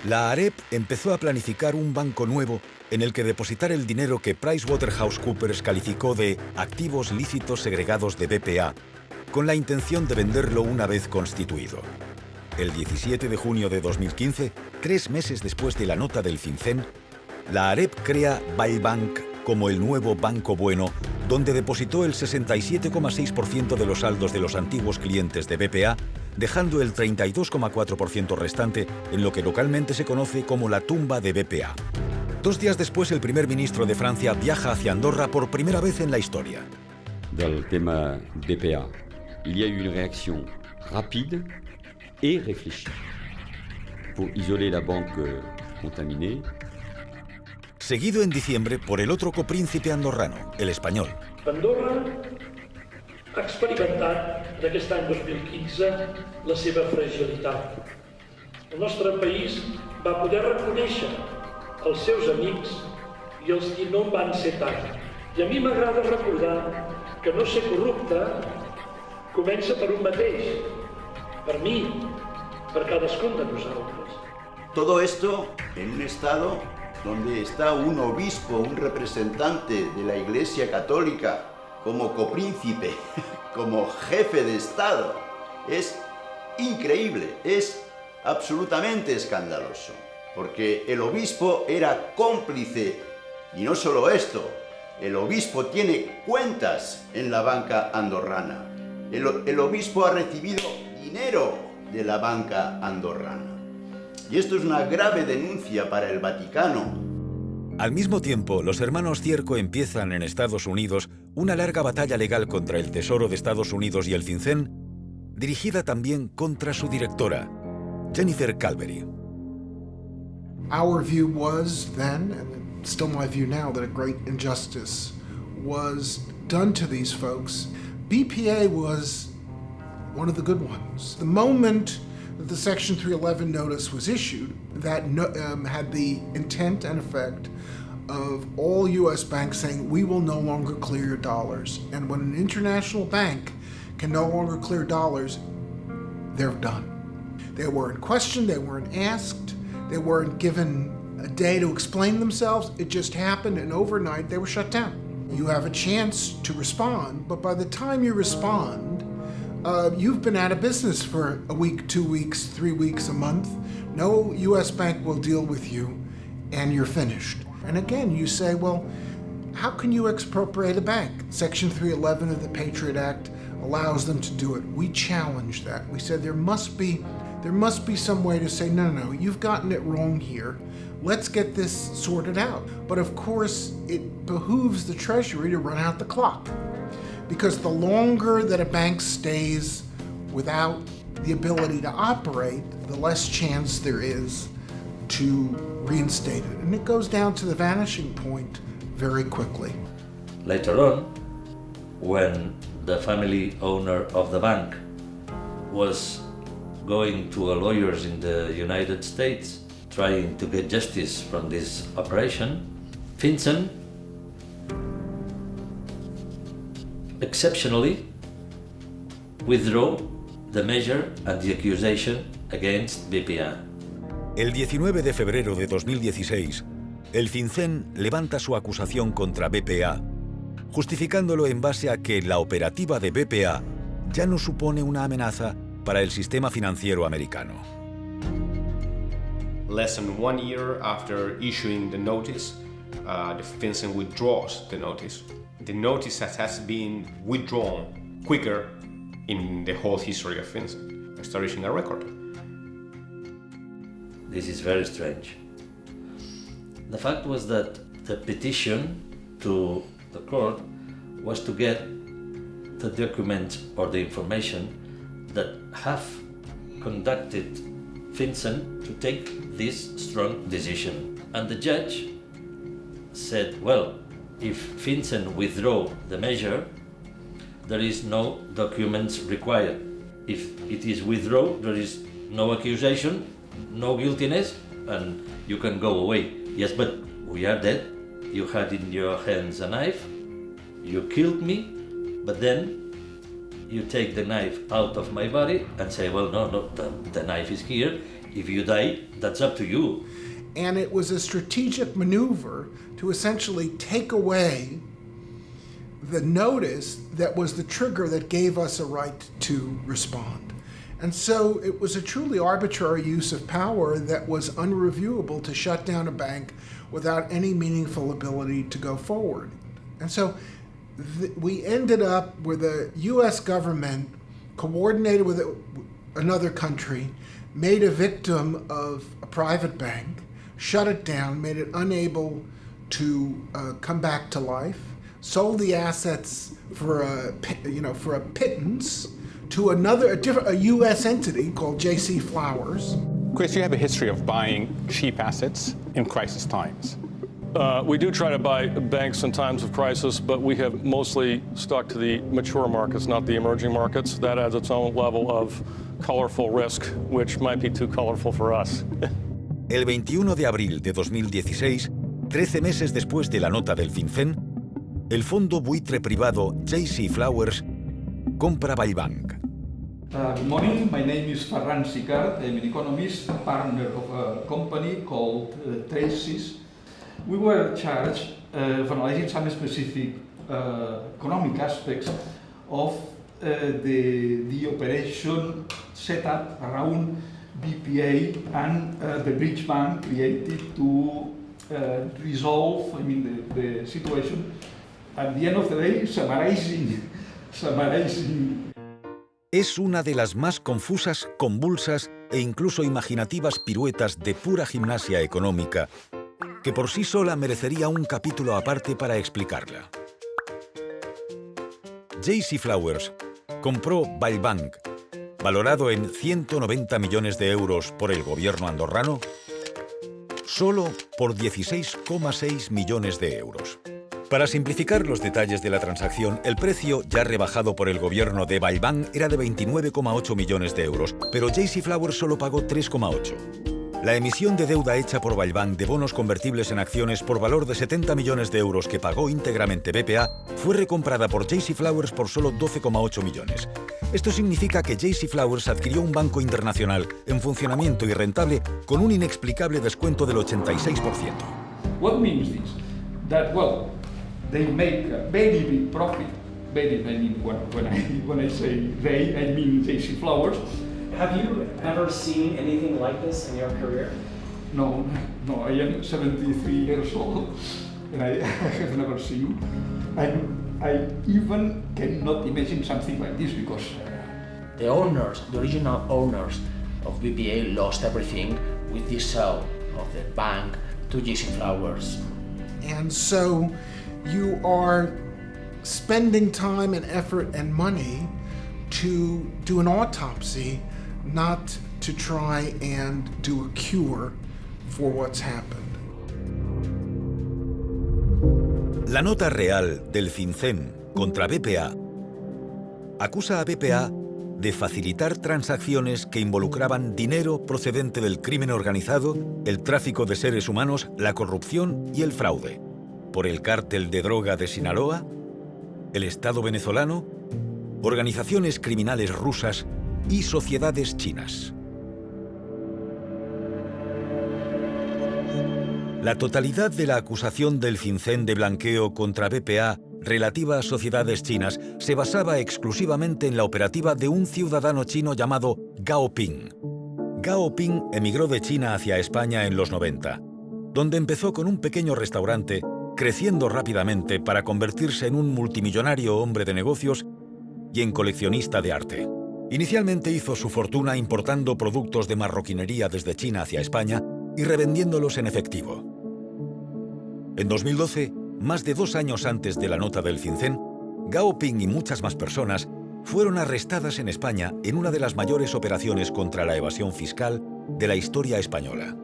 La AREP empezó a planificar un banco nuevo en el que depositar el dinero que PricewaterhouseCoopers calificó de activos lícitos segregados de BPA, con la intención de venderlo una vez constituido. El 17 de junio de 2015, 3 meses después de la nota del FinCEN, la AREP crea Ballbank como el nuevo Banco Bueno, donde depositó el 67,6% de los saldos de los antiguos clientes de BPA, dejando el 32,4% restante en lo que localmente se conoce como la tumba de BPA. 2 días después, el primer ministro de Francia viaja hacia Andorra por primera vez en la historia. Del tema BPA, il y a eu une réaction rapide et réfléchie pour isoler la banque contaminée. Seguido en diciembre por el otro copríncipe andorrano, el español. Andorra ha experimentat d'aquest any 2015 la seva fragilitat. El nostre país va poder reconèixer els seus amics i els que no van ser tant. I a mi m'agrada recordar que no ser corrupte comença per un mateix, per mi, per cadascun de nosaltres. Todo esto en un estado donde está un obispo, un representante de la Iglesia Católica, como copríncipe, como jefe de Estado. Es increíble, es absolutamente escandaloso, porque el obispo era cómplice, y no solo esto, el obispo tiene cuentas en la banca andorrana. El obispo ha recibido dinero de la banca andorrana. Y esto es una grave denuncia para el Vaticano. Al mismo tiempo, los hermanos Cierco empiezan en Estados Unidos una larga batalla legal contra el Tesoro de Estados Unidos y el FinCEN, dirigida también contra su directora, Jennifer Calvery. Our view was then, and still my view now, that a great injustice was done to these folks. BPA was one of the good ones. The moment that the Section 311 notice was issued, that had the intent and effect of all U.S. banks saying, we will no longer clear your dollars. And when an international bank can no longer clear dollars, they're done. They weren't questioned, they weren't asked, they weren't given a day to explain themselves. It just happened, and overnight they were shut down. You have a chance to respond, but by the time you respond, you've been out of business for a week, 2 weeks, 3 weeks, a month. No U.S. bank will deal with you, and you're finished. And again, you say, well, how can you expropriate a bank? Section 311 of the Patriot Act allows them to do it. We challenged that. We said there must be some way to say, no, you've gotten it wrong here. Let's get this sorted out. But of course, it behooves the Treasury to run out the clock, because the longer that a bank stays without the ability to operate, the less chance there is to reinstate it. And it goes down to the vanishing point very quickly. Later on, when the family owner of the bank was going to lawyers in the United States, trying to get justice from this operation, FinCEN exceptionally withdrew the measure and the accusation against BPA. El 19 de febrero de 2016, el FinCEN levanta su acusación contra BPA, justificándolo en base a que la operativa de BPA ya no supone una amenaza para el sistema financiero americano. Less than 1 year after issuing the notice, the FinCEN withdraws the notice. The notice that has been withdrawn quicker in the whole history of FinCEN, establishing a record. This is very strange. The fact was that the petition to the court was to get the documents or the information that have conducted FinCEN to take this strong decision. And the judge said, well, if FinCEN withdraw the measure, there is no documents required. If it is withdrawn, there is no accusation, no guiltiness, and you can go away. Yes, but we are dead. You had in your hands a knife, you killed me, but then you take the knife out of my body and say, well, no, the knife is here. If you die, that's up to you. And it was a strategic maneuver to essentially take away the notice that was the trigger that gave us a right to respond. And so it was a truly arbitrary use of power that was unreviewable to shut down a bank without any meaningful ability to go forward. And so we ended up where the US government coordinated with another country, made a victim of a private bank, shut it down, made it unable to come back to life, sold the assets for a pittance to a U.S. entity called J.C. Flowers. Chris, you have a history of buying cheap assets in crisis times. We do try to buy banks in times of crisis, but we have mostly stuck to the mature markets, not the emerging markets. That adds its own level of colorful risk, which might be too colorful for us. El 21 de abril de 2016, 13 meses después de la nota del FinCEN, el fondo buitre privado J.C. Flowers compra Vallbank. Good morning, my name is Ferran Sicard. I'm an economist, partner of a company called Traces. We were charged of analyzing some specific economic aspects of the operation set up around BPA and the bridge bank created to resolve, the situation. At the end of the day, summarizing. Es una de las más confusas, convulsas e incluso imaginativas piruetas de pura gimnasia económica que por sí sola merecería un capítulo aparte para explicarla. J.C. Flowers compró Vallbank, valorado en 190 millones de euros por el gobierno andorrano, solo por 16,6 millones de euros. Para simplificar los detalles de la transacción, el precio ya rebajado por el gobierno de Vallbank era de 29,8 millones de euros, pero J.C. Flowers solo pagó 3,8. La emisión de deuda hecha por Vallbank de bonos convertibles en acciones por valor de 70 millones de euros que pagó íntegramente BPA fue recomprada por J.C. Flowers por solo 12,8 millones. Esto significa que J.C. Flowers adquirió un banco internacional en funcionamiento y rentable con un inexplicable descuento del 86%. What means this? That, well, they make a very big profit. When I say they, I mean J.C. Flowers. Have you ever seen anything like this in your career? No, I am 73 years old and I have never seen. I even cannot imagine something like this because the original owners of BPA lost everything with the sale of the bank to J.C. Flowers. And so you are spending time and effort and money to do an autopsy, not to try and do a cure for what's happened. La nota real del FinCEN contra BPA acusa a BPA de facilitar transacciones que involucraban dinero procedente del crimen organizado, el tráfico de seres humanos, la corrupción y el fraude, por el cártel de droga de Sinaloa, el Estado venezolano, organizaciones criminales rusas y sociedades chinas. La totalidad de la acusación del FinCEN de blanqueo contra BPA relativa a sociedades chinas se basaba exclusivamente en la operativa de un ciudadano chino llamado Gao Ping. Gao Ping emigró de China hacia España en los 90, donde empezó con un pequeño restaurante, creciendo rápidamente para convertirse en un multimillonario hombre de negocios y en coleccionista de arte. Inicialmente hizo su fortuna importando productos de marroquinería desde China hacia España y revendiéndolos en efectivo. En 2012, más de 2 años antes de la nota del FinCEN, Gao Ping y muchas más personas fueron arrestadas en España en una de las mayores operaciones contra la evasión fiscal de la historia española.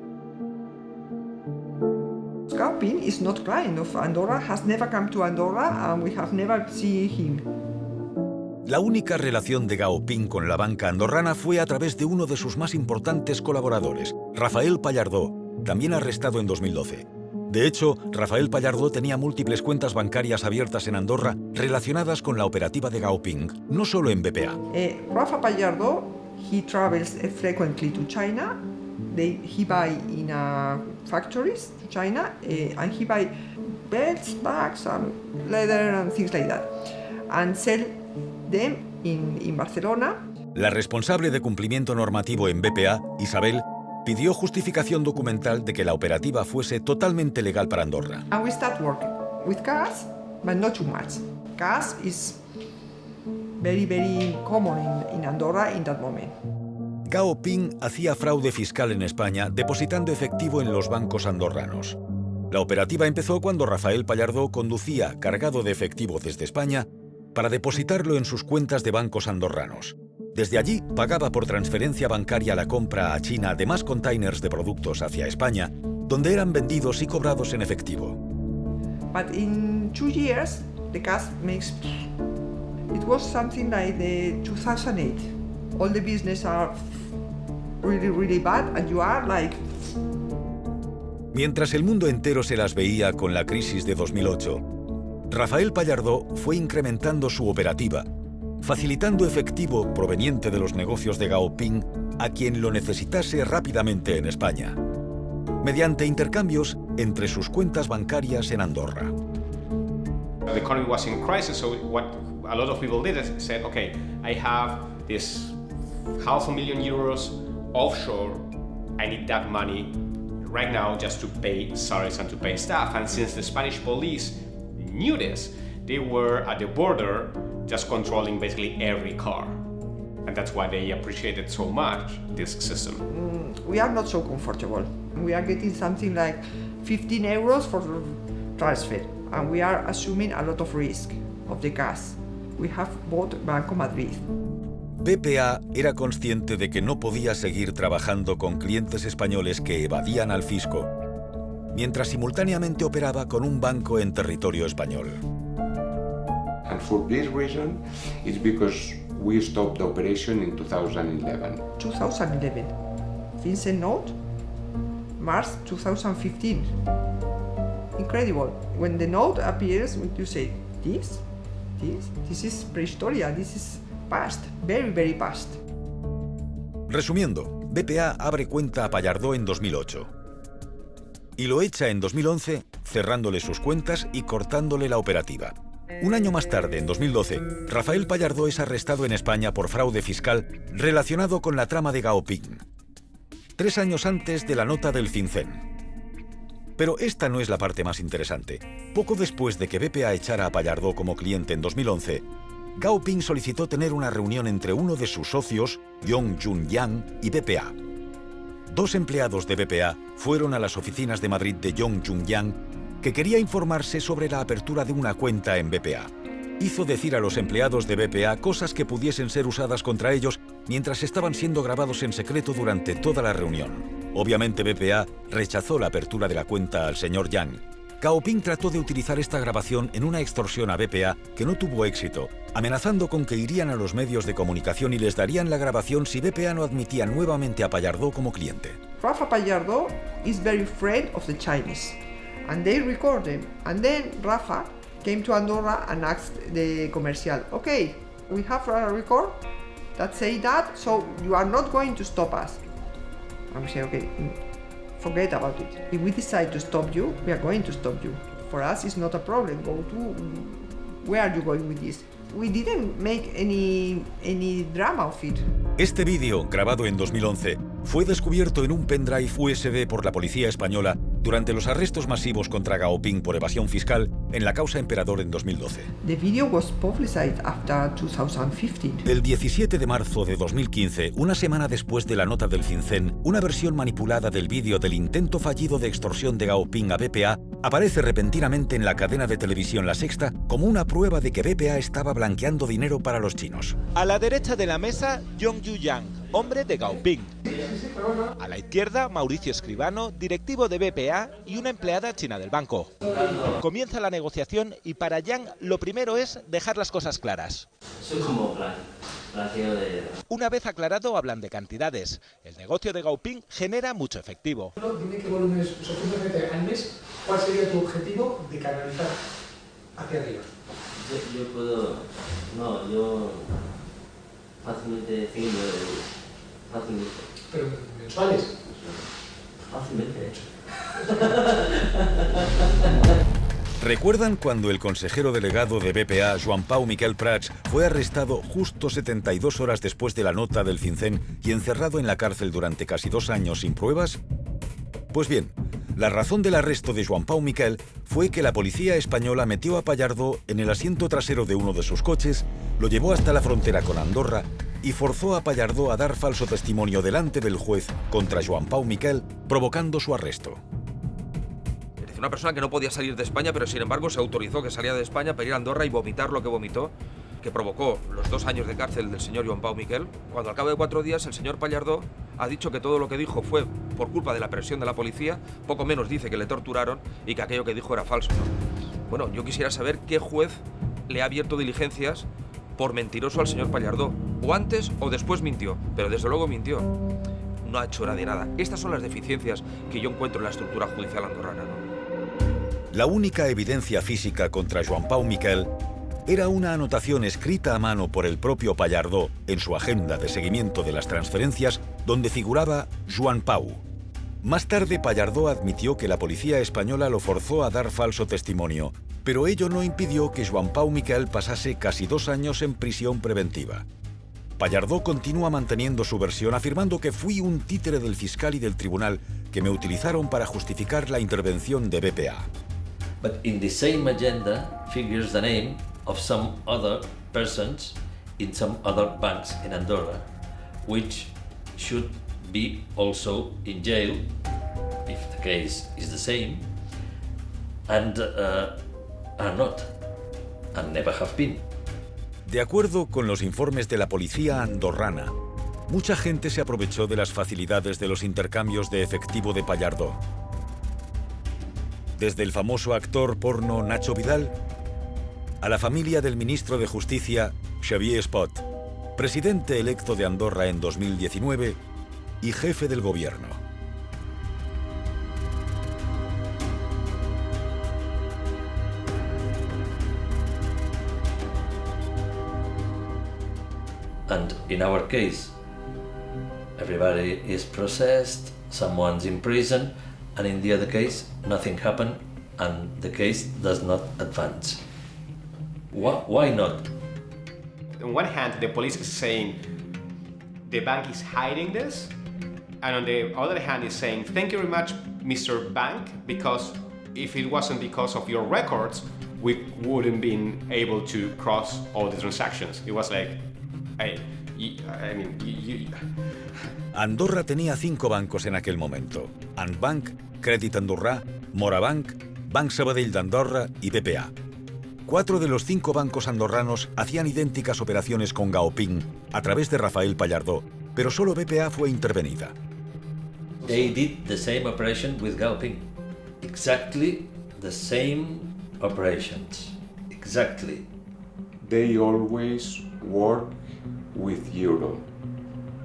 Gao Ping is not client of Andorra, has never come to Andorra, and we have never seen him. La única relación de Gao Ping con la banca andorrana fue a través de uno de sus más importantes colaboradores, Rafael Pallardó, también arrestado en 2012. De hecho, Rafael Pallardó tenía múltiples cuentas bancarias abiertas en Andorra relacionadas con la operativa de Gao Ping, no solo en BPA. Rafa Pallardó, he travels frequently to China. He buy in factories to China, and he buy belts, bags, and leather and things like that, and sell them in Barcelona. La responsable de cumplimiento normativo en BPA, Isabel, pidió justificación documental de que la operativa fuese totalmente legal para Andorra. And we start working with cash, but not too much. Cash is very, very common in Andorra in that moment. Gao Ping hacía fraude fiscal en España depositando efectivo en los bancos andorranos. La operativa empezó cuando Rafael Pallardó conducía cargado de efectivo desde España para depositarlo en sus cuentas de bancos andorranos. Desde allí pagaba por transferencia bancaria la compra a China de más containers de productos hacia España, donde eran vendidos y cobrados en efectivo. But in 2 years, the cash makes... It was something like the 2008. All the business are really, really bad, and you are like... Mientras el mundo entero se las veía con la crisis de 2008, Rafael Pallardó fue incrementando su operativa, facilitando efectivo proveniente de los negocios de Gao Ping a quien lo necesitase rápidamente en España, mediante intercambios entre sus cuentas bancarias en Andorra. The economy was in crisis, so what a lot of people did is said, okay, I have this €500,000 offshore, I need that money right now just to pay salaries and to pay staff. And since the Spanish police knew this, they were at the border just controlling basically every car. And that's why they appreciated so much this system. We are not so comfortable. We are getting something like 15 euros for transfer, and we are assuming a lot of risk of the cash. We have bought Banco Madrid. BPA era consciente de que no podía seguir trabajando con clientes españoles que evadían al fisco, mientras simultáneamente operaba con un banco en territorio español. And for this reason, it's because we stopped the operation in 2011. 2011. Vincent Note, March 2015. Incredible. When the note appears, you say, this is prehistoria, this is past, very, very past. Resumiendo, BPA abre cuenta a Pallardó en 2008 y lo echa en 2011 cerrándole sus cuentas y cortándole la operativa. Un año más tarde, en 2012, Rafael Pallardó es arrestado en España por fraude fiscal relacionado con la trama de Gao Ping, 3 años antes de la nota del FinCEN. Pero esta no es la parte más interesante. Poco después de que BPA echara a Pallardó como cliente en 2011, Gao Ping solicitó tener una reunión entre uno de sus socios, Yong Jun Yang, y BPA. 2 empleados de BPA fueron a las oficinas de Madrid de Yong Jun Yang, que quería informarse sobre la apertura de una cuenta en BPA. Hizo decir a los empleados de BPA cosas que pudiesen ser usadas contra ellos mientras estaban siendo grabados en secreto durante toda la reunión. Obviamente BPA rechazó la apertura de la cuenta al señor Yang. Gao Ping trató de utilizar esta grabación en una extorsión a BPA que no tuvo éxito, amenazando con que irían a los medios de comunicación y les darían la grabación si BPA no admitía nuevamente a Pallardó como cliente. Rafa Pallardó is very afraid of the Chinese, and they record them. And then Rafa came to Andorra and asked the commercial, okay, we have a record that say that, so you are not going to stop us. And we say, okay, forget about it. If we decide to stop you, we are going to stop you. For us, it's not a problem. Go to, where are you going with this? We didn't make any drama of it. Este vídeo, grabado en 2011, fue descubierto en un pendrive USB por la policía española durante los arrestos masivos contra Gao Ping por evasión fiscal en la causa Emperador en 2012. The video was publicized after 2015. El 17 de marzo de 2015, una semana después de la nota del FinCEN, una versión manipulada del vídeo del intento fallido de extorsión de Gao Ping a BPA aparece repentinamente en la cadena de televisión La Sexta como una prueba de que BPA estaba blanqueando dinero para los chinos. A la derecha de la mesa, Yong Yu Yang, hombre de Gao Ping. A la izquierda, Mauricio Escribano, directivo de BPA y una empleada china del banco. Comienza la negociación y para Yang lo primero es dejar las cosas claras. Una vez aclarado, hablan de cantidades. El negocio de Gao Ping genera mucho efectivo. Dime qué volúmenes sorprendentemente al mes, ¿cuál sería tu objetivo de canalizar hacia arriba? Yo puedo... No, yo... Fácilmente 100 euros. Fácilmente. ¿Pero mensuales? Fácilmente. ¿Recuerdan cuando el consejero delegado de BPA, Joan Pau Miquel Prats, fue arrestado justo 72 horas después de la nota del FinCEN y encerrado en la cárcel durante casi 2 años sin pruebas? Pues bien, la razón del arresto de Joan Pau Miquel fue que la policía española metió a Pallardó en el asiento trasero de uno de sus coches, lo llevó hasta la frontera con Andorra y forzó a Pallardó a dar falso testimonio delante del juez contra Joan Pau Miquel, provocando su arresto. Una persona que no podía salir de España, pero sin embargo se autorizó que saliera de España para ir a Andorra y vomitar lo que vomitó, que provocó los 2 años de cárcel del señor Joan Pau Miquel, cuando al cabo de 4 días el señor Pallardó ha dicho que todo lo que dijo fue por culpa de la presión de la policía, poco menos dice que le torturaron y que aquello que dijo era falso, ¿no? Bueno, yo quisiera saber qué juez le ha abierto diligencias por mentiroso al señor Pallardó, o antes o después mintió, pero desde luego mintió. No ha hecho de nada. Estas son las deficiencias que yo encuentro en la estructura judicial andorrana, ¿no? La única evidencia física contra Joan Pau Miquel era una anotación escrita a mano por el propio Pallardó en su agenda de seguimiento de las transferencias, donde figuraba Joan Pau. Más tarde, Pallardó admitió que la policía española lo forzó a dar falso testimonio, pero ello no impidió que Joan Pau Miquel pasase casi 2 años en prisión preventiva. Pallardó continúa manteniendo su versión, afirmando que fui un títere del fiscal y del tribunal que me utilizaron para justificar la intervención de BPA. But in the same agenda figures the name of some other persons in some other banks in Andorra, which should be also in jail, if the case is the same, and are not, and never have been. De acuerdo con los informes de la policía andorrana, mucha gente se aprovechó de las facilidades de los intercambios de efectivo de Pallardó. Desde el famoso actor porno Nacho Vidal a la familia del ministro de Justicia Xavier Espot, presidente electo de Andorra en 2019 y jefe del gobierno. And in our case, everybody is processed, someone's in prison, and in the other case, nothing happened, and the case does not advance. Why not? On one hand, the police is saying the bank is hiding this, and on the other hand is saying, thank you very much, Mr. Bank, because if it wasn't because of your records, we wouldn't been able to cross all the transactions. It was like, Andorra tenía 5 bancos en aquel momento: Andbank, Crèdit Andorrà, Morabanc, Banc Sabadell d'Andorra y BPA. 4 de los 5 bancos andorranos hacían idénticas operaciones con Gao Ping a través de Rafael Pallardó, pero solo BPA fue intervenida. They did the same operation with Gao Ping. Exactly the same operations. Exactly. They always work with euro.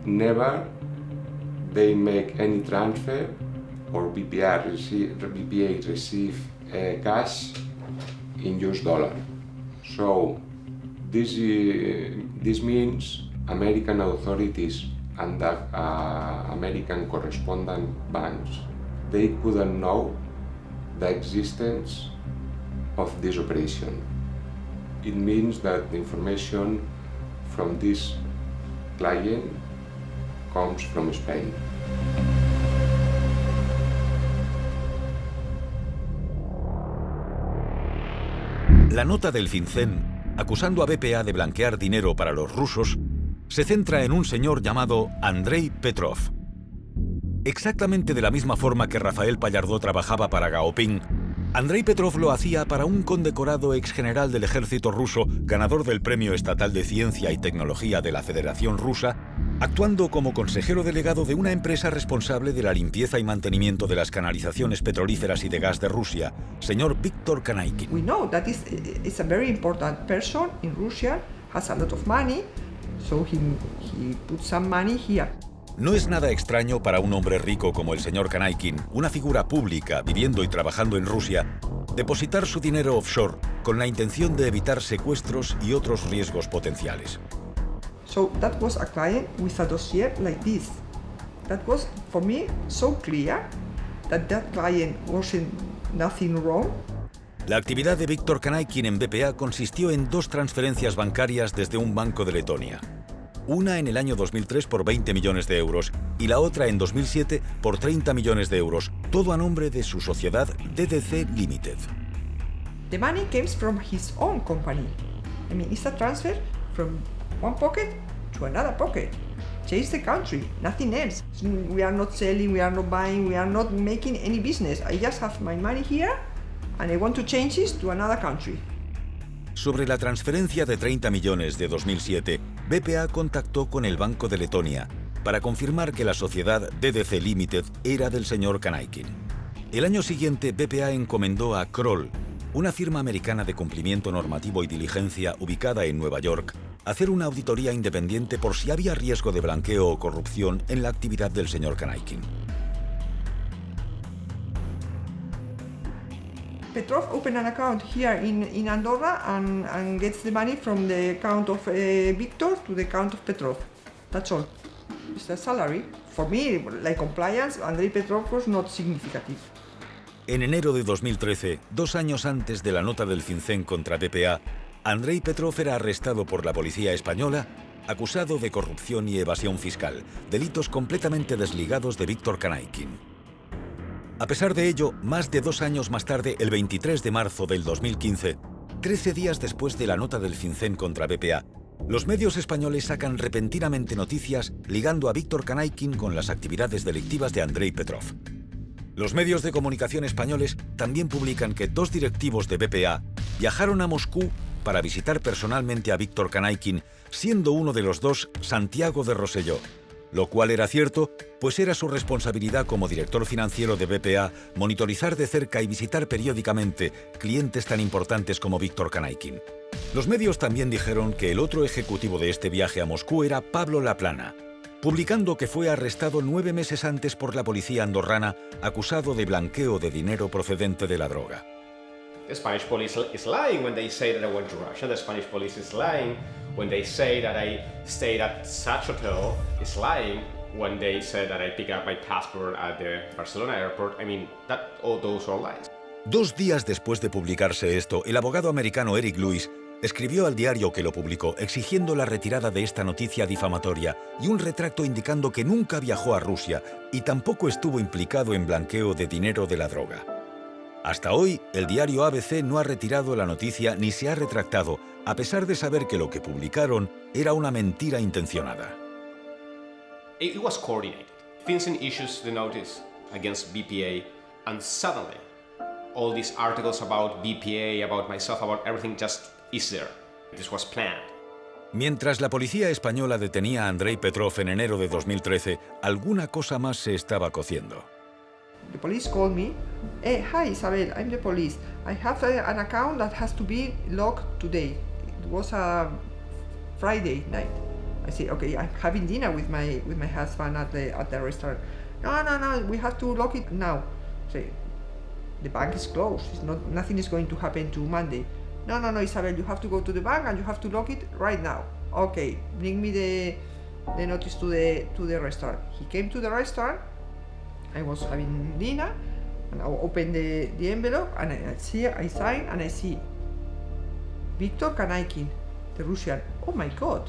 Never they make any transfer or BPA receive cash in US dollar. So this means American authorities and American correspondent banks they couldn't know the existence of this operation. It means that the information from this client comes from Spain. La nota del FinCEN, acusando a BPA de blanquear dinero para los rusos, se centra en un señor llamado Andrei Petrov. Exactamente de la misma forma que Rafael Pallardó trabajaba para Gaoping, Andrei Petrov lo hacía para un condecorado exgeneral del ejército ruso, ganador del Premio Estatal de Ciencia y Tecnología de la Federación Rusa, actuando como consejero delegado de una empresa responsable de la limpieza y mantenimiento de las canalizaciones petrolíferas y de gas de Rusia, señor Viktor Kanaykin. We know that is a very important person in Russia, has a lot of money, so he put some money here. No es nada extraño para un hombre rico como el señor Kanaykin, una figura pública viviendo y trabajando en Rusia, depositar su dinero offshore con la intención de evitar secuestros y otros riesgos potenciales. So that was a client with a dossier like this. That was for me so clear that client wasn't nothing wrong. La actividad de Viktor Kanaykin en BPA consistió en 2 transferencias bancarias desde un banco de Letonia. Una en el año 2003 por 20 millones de euros y la otra en 2007 por 30 millones de euros, todo a nombre de su sociedad DDC Limited. The money came from his own company. I mean, it's a transfer from one pocket to another pocket. Change the country, nothing else. We are not selling, we are not buying, we are not making any business. I just have my money here and I want to change it to another country. Sobre la transferencia de 30 millones de 2007, BPA contactó con el Banco de Letonia para confirmar que la sociedad DDC Limited era del señor Kanaykin. El año siguiente, BPA encomendó a Kroll, una firma americana de cumplimiento normativo y diligencia ubicada en Nueva York, hacer una auditoría independiente por si había riesgo de blanqueo o corrupción en la actividad del señor Kanaykin. Petrov opened an account here in Andorra and gets the money from the account of Victor to the account of Petrov. That's all. It's the salary. For me, like compliance, Andrei Petrov was not significant. En enero de 2013, 2 años antes de la nota del FinCEN contra BPA, Andrei Petrov era arrestado por la policía española, acusado de corrupción y evasión fiscal, delitos completamente desligados de Viktor Kanaykin. A pesar de ello, más de 2 años más tarde, el 23 de marzo del 2015, 13 días después de la nota del FinCEN contra BPA, los medios españoles sacan repentinamente noticias ligando a Viktor Kanaykin con las actividades delictivas de Andrei Petrov. Los medios de comunicación españoles también publican que 2 directivos de BPA viajaron a Moscú para visitar personalmente a Viktor Kanaykin, siendo uno de los 2 Santiago de Rosselló. Lo cual era cierto, pues era su responsabilidad como director financiero de BPA monitorizar de cerca y visitar periódicamente clientes tan importantes como Viktor Kanaykin. Los medios también dijeron que el otro ejecutivo de este viaje a Moscú era Pablo Laplana, publicando que fue arrestado 9 meses antes por la policía andorrana, acusado de blanqueo de dinero procedente de la droga. The Spanish police is lying when they say that I went to Russia. The Spanish police is lying when they say that I stayed at such hotel. Is lying when they said that I picked up my passport at the Barcelona airport. I mean, all those are lies. 2 días después de publicarse esto, el abogado americano Eric Lewis escribió al diario que lo publicó exigiendo la retirada de esta noticia difamatoria y un retracto indicando que nunca viajó a Rusia y tampoco estuvo implicado en blanqueo de dinero de la droga. Hasta hoy, el diario ABC no ha retirado la noticia ni se ha retractado, a pesar de saber que lo que publicaron era una mentira intencionada. It was coordinated. FinCEN issues the notice against BPA, and suddenly, all these articles about BPA, about myself, about everything just is there. This was planned. Mientras la policía española detenía a Andrei Petrov en enero de 2013, alguna cosa más se estaba cociendo. The police called me. Hey, hi Isabel, I'm the police. I have an account that has to be locked today. It was a Friday night. I say, okay, I'm having dinner with my husband at the restaurant. No, we have to lock it now. Say, the bank is closed. Nothing is going to happen to Monday. No, Isabel, you have to go to the bank and you have to lock it right now. Okay, bring me the notice to the restaurant. He came to the restaurant. I was having dinner, and I opened the envelope, and I sign, and I see Viktor Kanaykin, the Russian. Oh my God!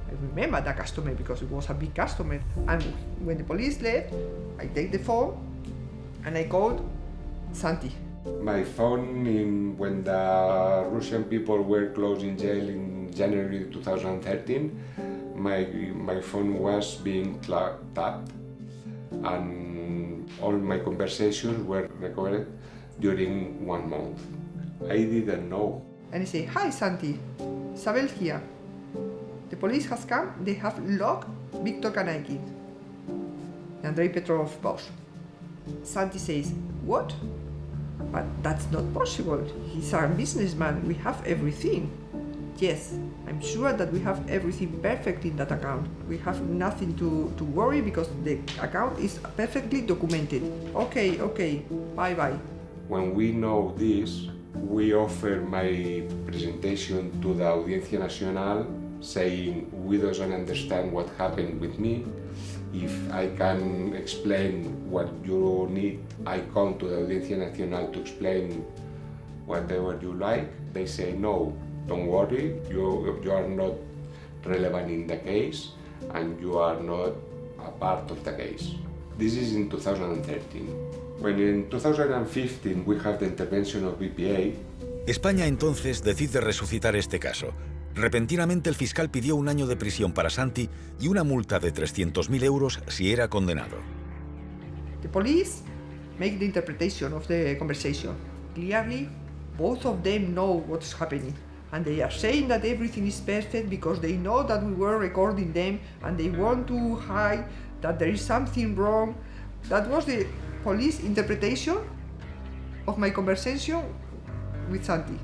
I remember that customer because it was a big customer. And when the police left, I take the phone, and I called Santi. My phone, when the Russian people were closed in jail in January 2013, my phone was being tapped, and all my conversations were recorded during 1 month. I didn't know. And I say, "Hi Santi, Isabel here. The police has come, they have locked Viktor Kanaykin, Andrei Petrov boss." Santi says, "What? But that's not possible. He's our businessman, we have everything." Yes, I'm sure that we have everything perfect in that account. We have nothing to worry because the account is perfectly documented. Okay, bye-bye. When we know this, we offer my presentation to the Audiencia Nacional saying we don't understand what happened with me. If I can explain what you need, I come to the Audiencia Nacional to explain whatever you like. They say, "No, don't worry, you are not relevant in the case and you are not a part of the case." This is in 2013. When in 2015 we have the intervention of BPA. España entonces decide resucitar este caso. Repentinamente el fiscal pidió 1 año de prisión para Santi y una multa de 300.000 euros si era condenado. The police make the interpretation of the conversation. Clearly, both of them know what's happening. And they are saying that everything is perfect because they know that we were recording them and they want to hide that there is something wrong. That was the police interpretation of my conversation with Santi.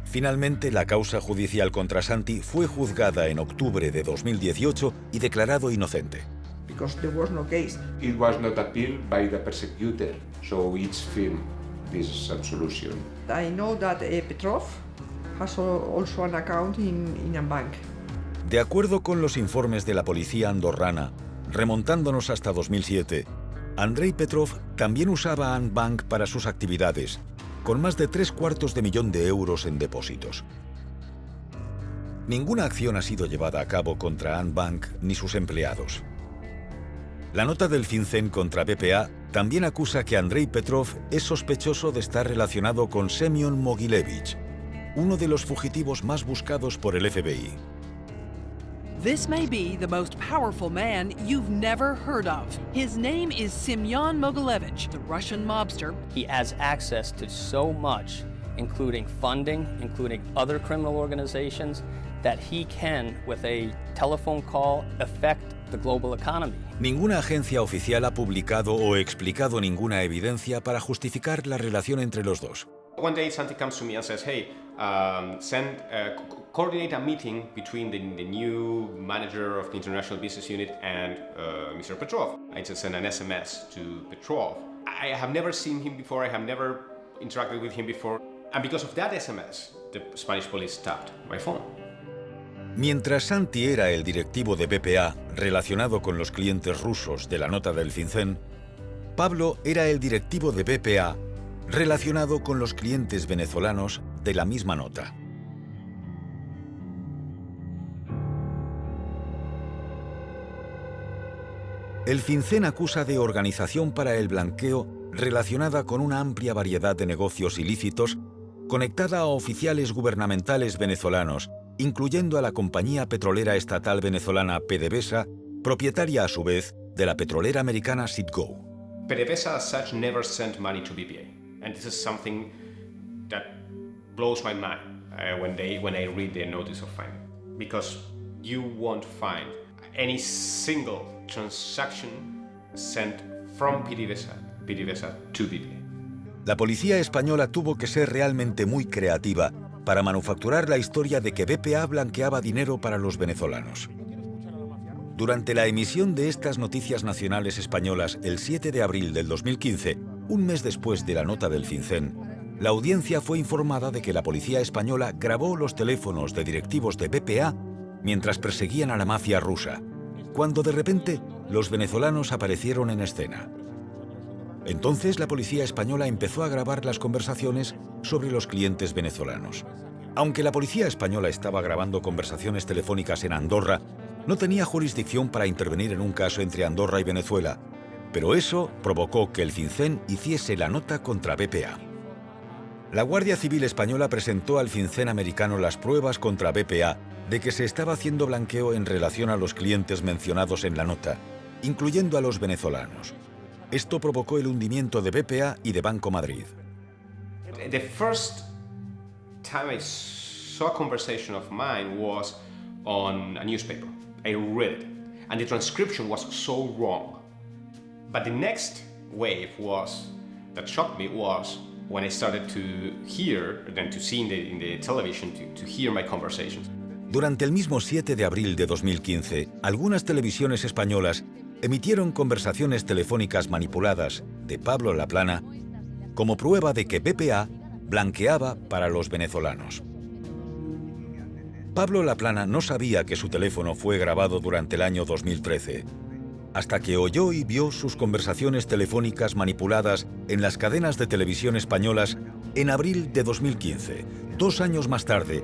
Finalmente, la causa judicial contra Santi fue juzgada en octubre de 2018 y declarado inocente. Because there was no case. It was not appealed by the persecutor, so it's firm, this absolution. I know that Petrov has also an account in a bank. De acuerdo con los informes de la policía andorrana, remontándonos hasta 2007, Andrei Petrov también usaba Ant Bank para sus actividades, con más de 3/4 de millón de euros en depósitos. Ninguna acción ha sido llevada a cabo contra Ant Bank ni sus empleados. La nota del FinCEN contra BPA también acusa que Andrei Petrov es sospechoso de estar relacionado con Semyon Mogilevich, uno de los fugitivos más buscados por el FBI. This may be the most powerful man you've never heard of. His name is Semyon Mogilevich, the Russian mobster. He has access to so much, including funding, including other criminal organizations, that he can, with a telephone call, affect the global economy. Ninguna agencia oficial ha publicado o explicado ninguna evidencia para justificar la relación entre los dos. One day Santi comes to me and says, "Hey, coordinate a meeting between the new manager of the International Business Unit and Mr. Petrov." I just sent an SMS to Petrov. I have never seen him before, I have never interacted with him before, and because of that SMS, the Spanish police tapped my phone. Mientras Santi era el directivo de BPA relacionado con los clientes rusos de la nota del FinCEN, Pablo era el directivo de BPA relacionado con los clientes venezolanos de la misma nota. El FinCEN acusa de organización para el blanqueo relacionada con una amplia variedad de negocios ilícitos conectada a oficiales gubernamentales venezolanos, incluyendo a la compañía petrolera estatal venezolana PDVSA, propietaria a su vez de la petrolera americana Citgo. PDVSA as such never sent money to BPA, and this is something that blows my mind when I read the notice of finding, because you won't find any single transaction sent from PDVSA to BPA. La policía española tuvo que ser realmente muy creativa para manufacturar la historia de que BPA blanqueaba dinero para los venezolanos. Durante la emisión de estas noticias nacionales españolas el 7 de abril del 2015, un mes después de la nota del FinCEN, la audiencia fue informada de que la policía española grabó los teléfonos de directivos de BPA mientras perseguían a la mafia rusa, cuando de repente los venezolanos aparecieron en escena. Entonces la policía española empezó a grabar las conversaciones sobre los clientes venezolanos. Aunque la policía española estaba grabando conversaciones telefónicas en Andorra, no tenía jurisdicción para intervenir en un caso entre Andorra y Venezuela, pero eso provocó que el FinCEN hiciese la nota contra BPA. La Guardia Civil española presentó al FinCEN americano las pruebas contra BPA de que se estaba haciendo blanqueo en relación a los clientes mencionados en la nota, incluyendo a los venezolanos. Esto provocó el hundimiento de BPA y de Banco Madrid. The first time I saw a conversation of mine was on a newspaper. I read it, and the transcription was so wrong. But the next wave that shocked me was when I started to hear, then to see in the television, to hear my conversations. Durante el mismo 7 de abril de 2015, algunas televisiones españolas emitieron conversaciones telefónicas manipuladas de Pablo Laplana como prueba de que BPA blanqueaba para los venezolanos. Pablo Laplana no sabía que su teléfono fue grabado durante el año 2013, hasta que oyó y vio sus conversaciones telefónicas manipuladas en las cadenas de televisión españolas en abril de 2015, 2 años más tarde,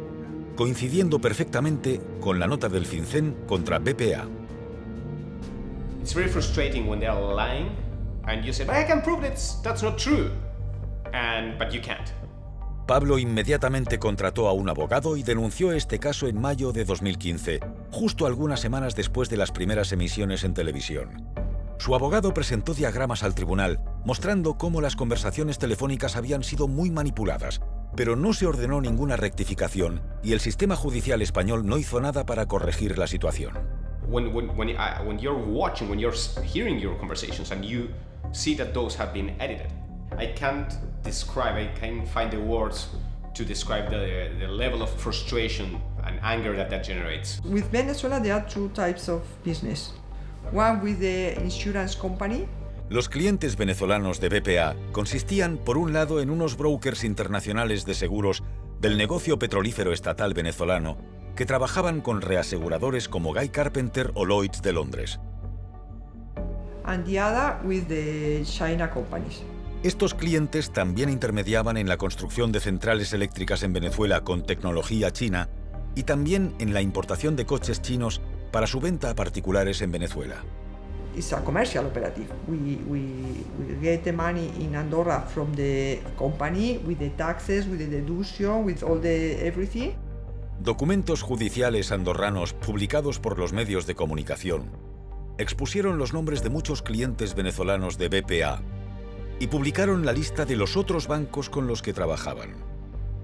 coincidiendo perfectamente con la nota del FinCEN contra BPA. It's very frustrating when they are lying and you say, "But I can prove that's not true." But you can't. Pablo inmediatamente contrató a un abogado y denunció este caso en mayo de 2015, justo algunas semanas después de las primeras emisiones en televisión. Su abogado presentó diagramas al tribunal, mostrando cómo las conversaciones telefónicas habían sido muy manipuladas, pero no se ordenó ninguna rectificación y el sistema judicial español no hizo nada para corregir la situación. When you're watching, when you're hearing your conversations and you see that those have been edited, I can't find the words to describe the level of frustration and anger that generates. With Venezuela, there are 2 types of business. One with the insurance company. Los clientes venezolanos de BPA consistían, por un lado, en unos brokers internacionales de seguros del negocio petrolífero estatal venezolano que trabajaban con reaseguradores como Guy Carpenter o Lloyds de Londres. And the other with the China companies. Estos clientes también intermediaban en la construcción de centrales eléctricas en Venezuela con tecnología china y también en la importación de coches chinos para su venta a particulares en Venezuela. It's a commercial operative. We get the money in Andorra from the company with the taxes, with the deduction, with all the everything. Documentos judiciales andorranos publicados por los medios de comunicación expusieron los nombres de muchos clientes venezolanos de BPA y publicaron la lista de los otros bancos con los que trabajaban.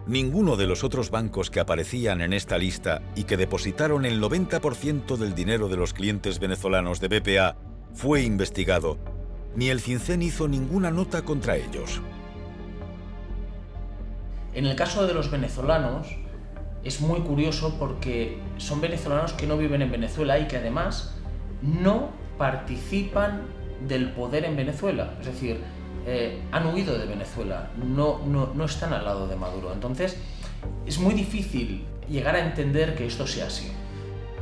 Ninguno de los otros bancos que aparecían en esta lista y que depositaron el 90% del dinero de los clientes venezolanos de BPA fue investigado, ni el FinCEN hizo ninguna nota contra ellos. En el caso de los venezolanos es muy curioso porque son venezolanos que no viven en Venezuela y que además no participan del poder en Venezuela, es decir, han huido de Venezuela, no están al lado de Maduro. Entonces es muy difícil llegar a entender que esto sea así.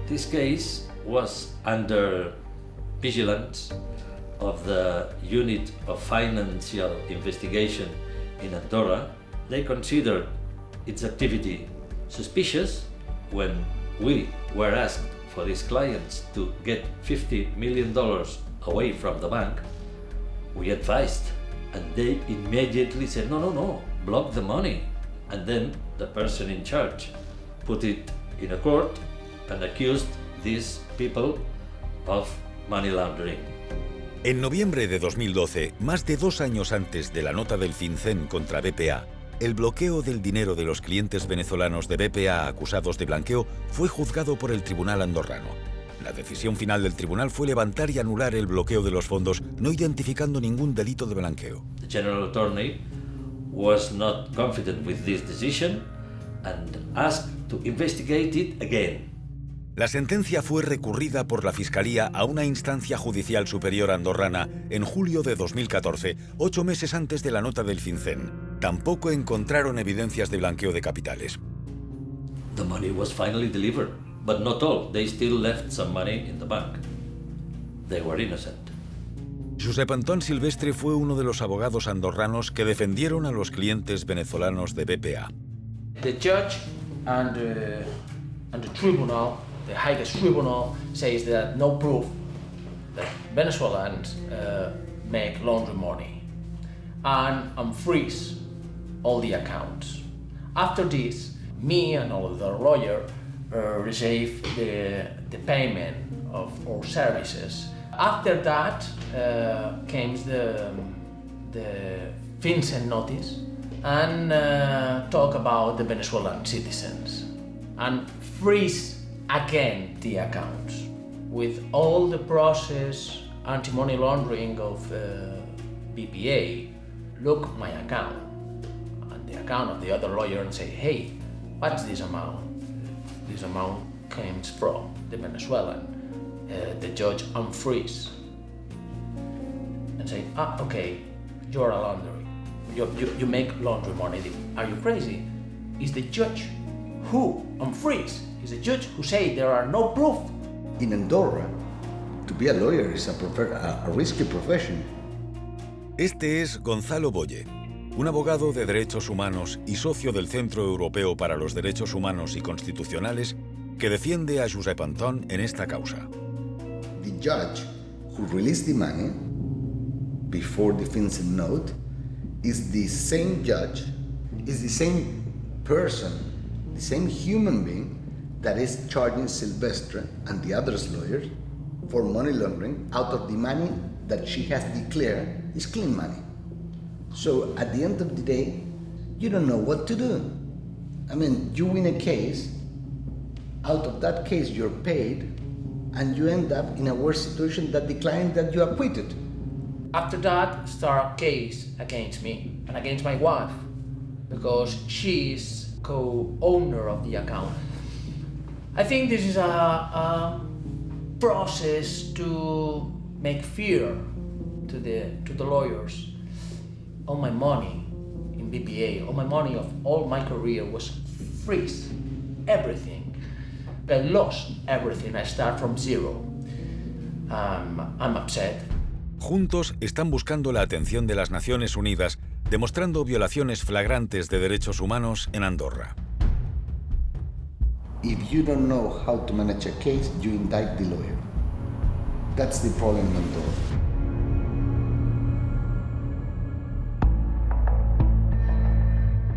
This case was under vigilance of the Unit of Financial Investigation in Andorra. They considered its activity suspicious when we were asked for these clients to get $50 million away from the bank. We advised, and they immediately said, no, block the money. And then the person in charge put it in a court and accused these people of money laundering. En noviembre de 2012, más de 2 años antes de la nota del FinCEN contra BPA, el bloqueo del dinero de los clientes venezolanos de BPA acusados de blanqueo fue juzgado por el tribunal andorrano. La decisión final del tribunal fue levantar y anular el bloqueo de los fondos, no identificando ningún delito de blanqueo. The General Attorney was not confident with this decision and asked to investigate it again. La sentencia fue recurrida por la Fiscalía a una instancia judicial superior andorrana en julio de 2014, 8 meses antes de la nota del FinCEN. Tampoco encontraron evidencias de blanqueo de capitales. The money was finally delivered, but not all. They still left some money in the bank. They were innocent. Josep Antón Silvestre fue uno de los abogados andorranos que defendieron a los clientes venezolanos de BPA. The judge and the tribunal, the highest tribunal, says that no proof that Venezuelans make laundry money and freeze all the accounts. After this, me and all the lawyer receive the payment of our services. After that came the FinCEN notice and talk about the Venezuelan citizens and freeze again the accounts with all the process anti-money laundering of BPA. Look my account and the account of the other lawyer and say, hey, what's this amount? This amount comes from the Venezuelan. The judge unfreeze and say, okay, you're a launderer. You make laundry money. Are you crazy? It's the judge who unfreeze. It's the judge who say there are no proof. In Andorra, to be a lawyer is a risky profession. Este es Gonzalo Boye, un abogado de derechos humanos y socio del Centro Europeo para los Derechos Humanos y Constitucionales que defiende a Josep Antón en esta causa. The judge who released the money before the FinCEN note is the same judge, is the same person, the same human being that is charging Silvestre and the others lawyers for money laundering out of the money that she has declared is clean money. So at the end of the day, you don't know what to do. I mean, you win a case, out of that case you're paid, and you end up in a worse situation than the client that you acquitted. After that, start a case against me and against my wife because she is co-owner of the account. I think this is a process to make fear to the lawyers. All my money in BPA, all my money of all my career was freeze, everything. I lost everything. I start from zero. I'm upset. Juntos están buscando la atención de las Naciones Unidas, demostrando violaciones flagrantes de derechos humanos en Andorra. If you don't know how to manage a case, you indict the lawyer. That's the problem in Andorra.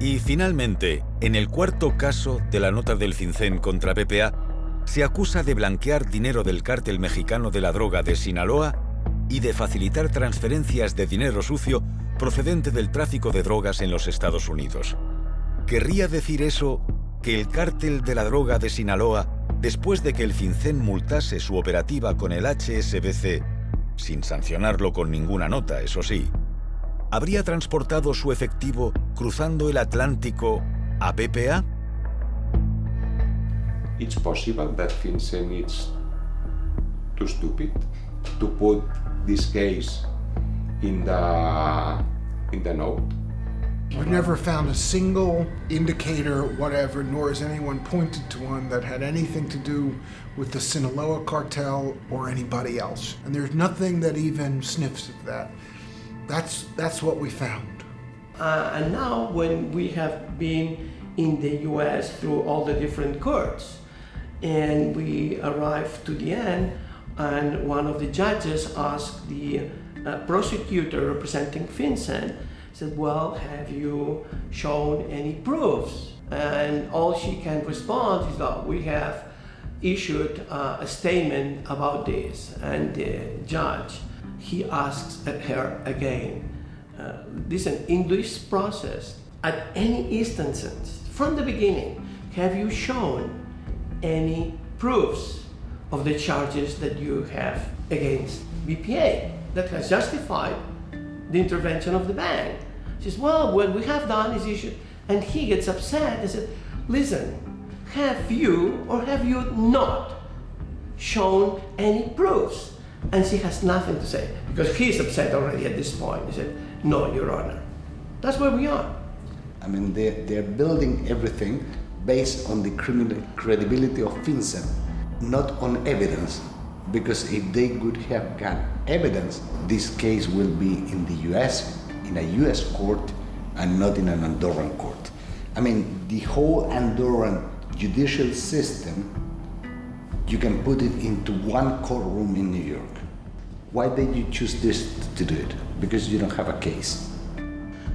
Y finalmente, en el cuarto caso de la nota del FinCEN contra BPA, se acusa de blanquear dinero del cártel mexicano de la droga de Sinaloa y de facilitar transferencias de dinero sucio procedente del tráfico de drogas en los Estados Unidos. ¿Querría decir eso que el cártel de la droga de Sinaloa, después de que el FinCEN multase su operativa con el HSBC, sin sancionarlo con ninguna nota, eso sí, habría transportado su efectivo cruzando el Atlántico a BPA? It's possible that FinCEN is too stupid to put this case in the note. We've never found a single indicator, whatever, nor has anyone pointed to one that had anything to do with the Sinaloa cartel or anybody else. And there's nothing that even sniffs of that. That's what we found. And now when we have been in the US through all the different courts, and we arrived to the end, and one of the judges asked the prosecutor representing FinCEN, said, well, have you shown any proofs? And all she can respond is that we have issued a statement about this. And the judge, he asks her again, this is an English process. At any instances, from the beginning, have you shown any proofs of the charges that you have against BPA that has justified the intervention of the bank? She says, well, what we have done is issued. And he gets upset and said, listen, have you or have you not shown any proofs? And she has nothing to say because he's upset already at this point. He said, no, Your Honor. That's where we are. I mean, they're building everything based on the credibility of FinCEN, not on evidence. because if they could have got evidence, this case will be in the US, in a US court, and not in an Andorran court. I mean, the whole Andorran judicial system, you can put it into one courtroom in New York. Why did you choose this to do it? Because you don't have a case.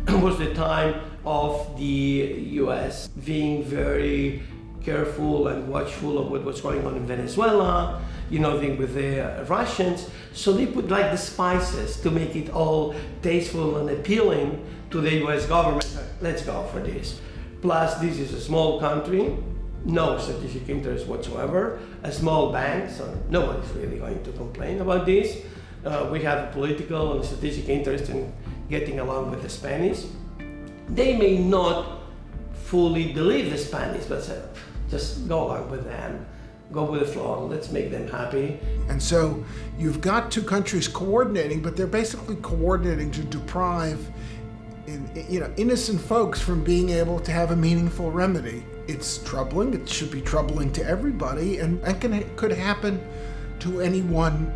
It was the time of the US being very careful and watchful of what was going on in Venezuela, with the Russians. So they put like the spices to make it all tasteful and appealing to the US government. Let's go for this. Plus, this is a small country, no strategic interest whatsoever, a small bank, so nobody's really going to complain about this. We have a political and strategic interest in getting along with the Spanish. They may not fully believe the Spanish, but just go along with them, go with the flow, let's make them happy. And so you've got two countries coordinating, but they're basically coordinating to deprive innocent folks from being able to have a meaningful remedy. It's troubling, it should be troubling to everybody, and could happen to anyone,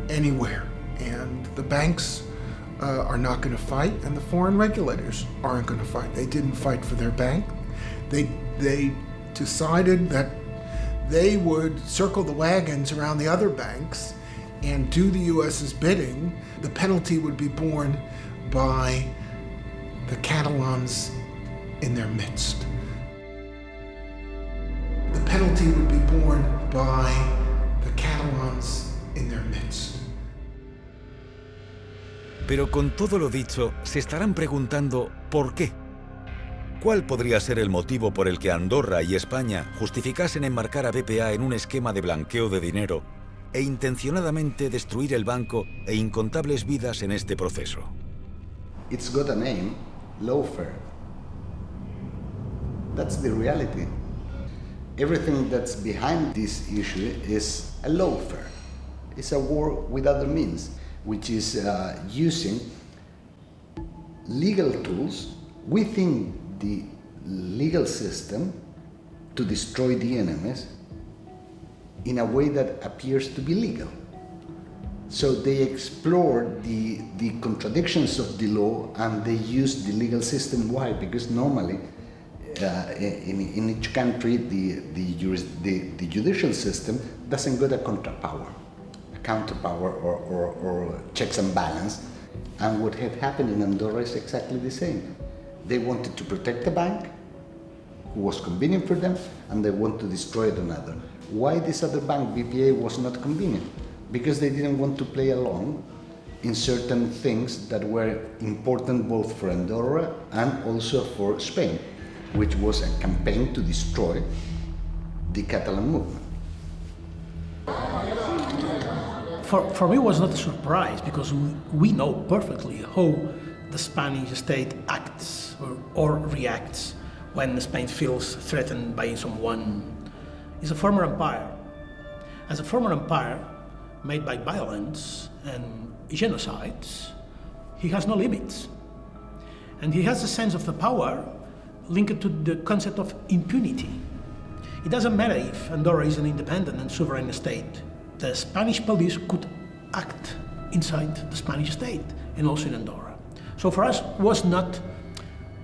anywhere. And the banks are not going to fight, and the foreign regulators aren't going to fight. They didn't fight for their bank. They decided that they would circle the wagons around the other banks and do the US's bidding. The penalty would be borne by the Catalans in their midst. The penalty would be borne by the Catalans in their midst. Pero con todo lo dicho, se estarán preguntando ¿por qué? ¿Cuál podría ser el motivo por el que Andorra y España justificasen enmarcar a BPA en un esquema de blanqueo de dinero e intencionadamente destruir el banco e incontables vidas en este proceso? It's got a name, lawfare. That's the reality. Everything that's behind this issue is a lawfare. It's a war with other means, which is using legal tools within the legal system to destroy the enemies in a way that appears to be legal. So they explore the contradictions of the law and they use the legal system. Why? Because normally in each country the judicial system doesn't got a counterpower or checks and balance. And what had happened in Andorra is exactly the same. They wanted to protect the bank, who was convenient for them, and they want to destroy another. Why this other bank, BPA, was not convenient? Because they didn't want to play along in certain things that were important both for Andorra and also for Spain, which was a campaign to destroy the Catalan movement. For me, it was not a surprise because we know perfectly how the Spanish state acts or reacts when Spain feels threatened by someone. It's a former empire. As a former empire made by violence and genocides, he has no limits. And he has a sense of the power linked to the concept of impunity. It doesn't matter if Andorra is an independent and sovereign state. The Spanish police could act inside the Spanish state and also in Andorra. So for us, it was not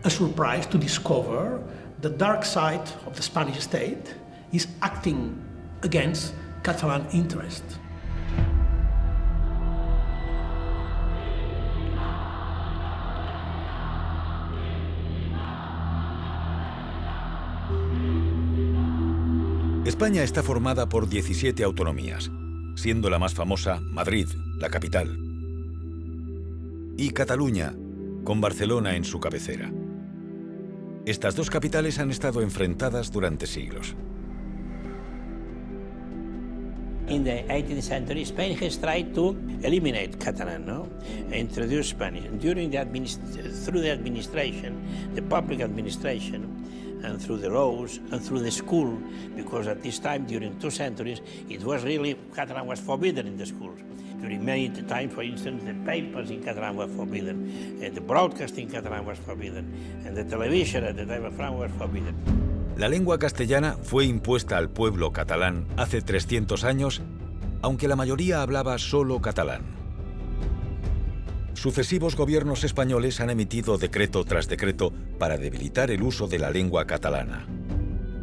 a surprise to discover the dark side of the Spanish state is acting against Catalan interest. España está formada por 17 autonomías, siendo la más famosa Madrid, la capital, y Cataluña, con Barcelona en su cabecera. Estas dos capitales han estado enfrentadas durante siglos. In the 18th century, Spain has tried to eliminate Catalan, introduce Spanish. Through the administration, the public administration, and through the laws and through the school, because at this time, during 2 centuries, it was really, Catalan was forbidden in the schools. During many times, for instance, the papers in Catalan were forbidden, and the broadcasting in Catalan was forbidden, and the television at the time of Franco was forbidden. La lengua castellana fue impuesta al pueblo catalán hace 300 años aunque la mayoría hablaba solo catalán. Sucesivos gobiernos españoles han emitido decreto tras decreto para debilitar el uso de la lengua catalana.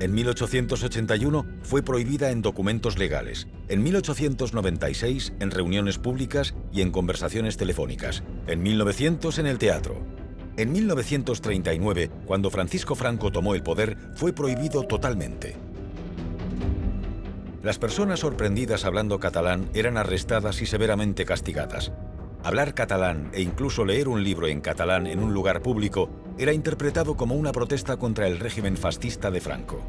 En 1881 fue prohibida en documentos legales, en 1896 en reuniones públicas y en conversaciones telefónicas, en 1900 en el teatro. En 1939, cuando Francisco Franco tomó el poder, fue prohibido totalmente. Las personas sorprendidas hablando catalán eran arrestadas y severamente castigadas. Hablar catalán e incluso leer un libro en catalán en un lugar público era interpretado como una protesta contra el régimen fascista de Franco.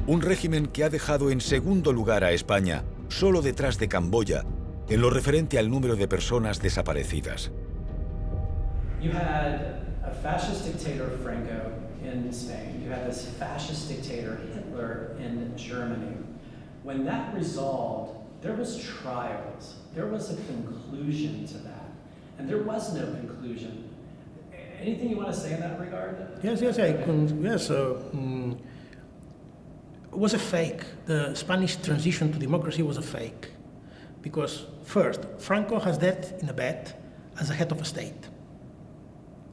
Un régimen que ha dejado en segundo lugar a España, solo detrás de Camboya, en lo referente al número de personas desaparecidas. You had a fascist dictator Franco in Spain. You had this fascist dictator Hitler in Germany. When that resolved, there was trials. There was a conclusion to that, and there was no conclusion. Anything you want to say in that regard? Yes. It was a fake. The Spanish transition to democracy was a fake, because first, Franco has that in a bed as a head of a state.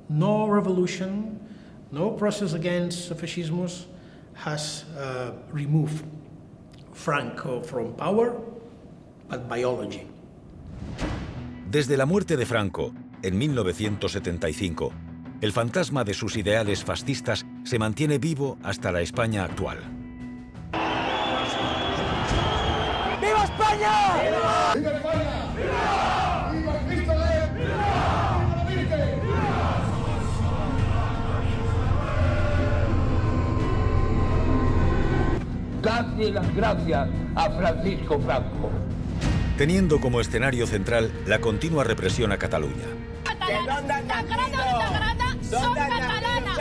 No revolution, no process against fascism has removed Franco from power, but biology. Desde la muerte de Franco, en 1975, el fantasma de sus ideales fascistas se mantiene vivo hasta la España actual. ¡Viva España! ¡Viva! ¡Viva España! ¡Viva! ¡Viva Cristo Rey! ¡Viva! ¡Viva la Virgen! Dadle las gracias a Francisco Franco. Teniendo como escenario central la continua represión a Cataluña. Son catalanas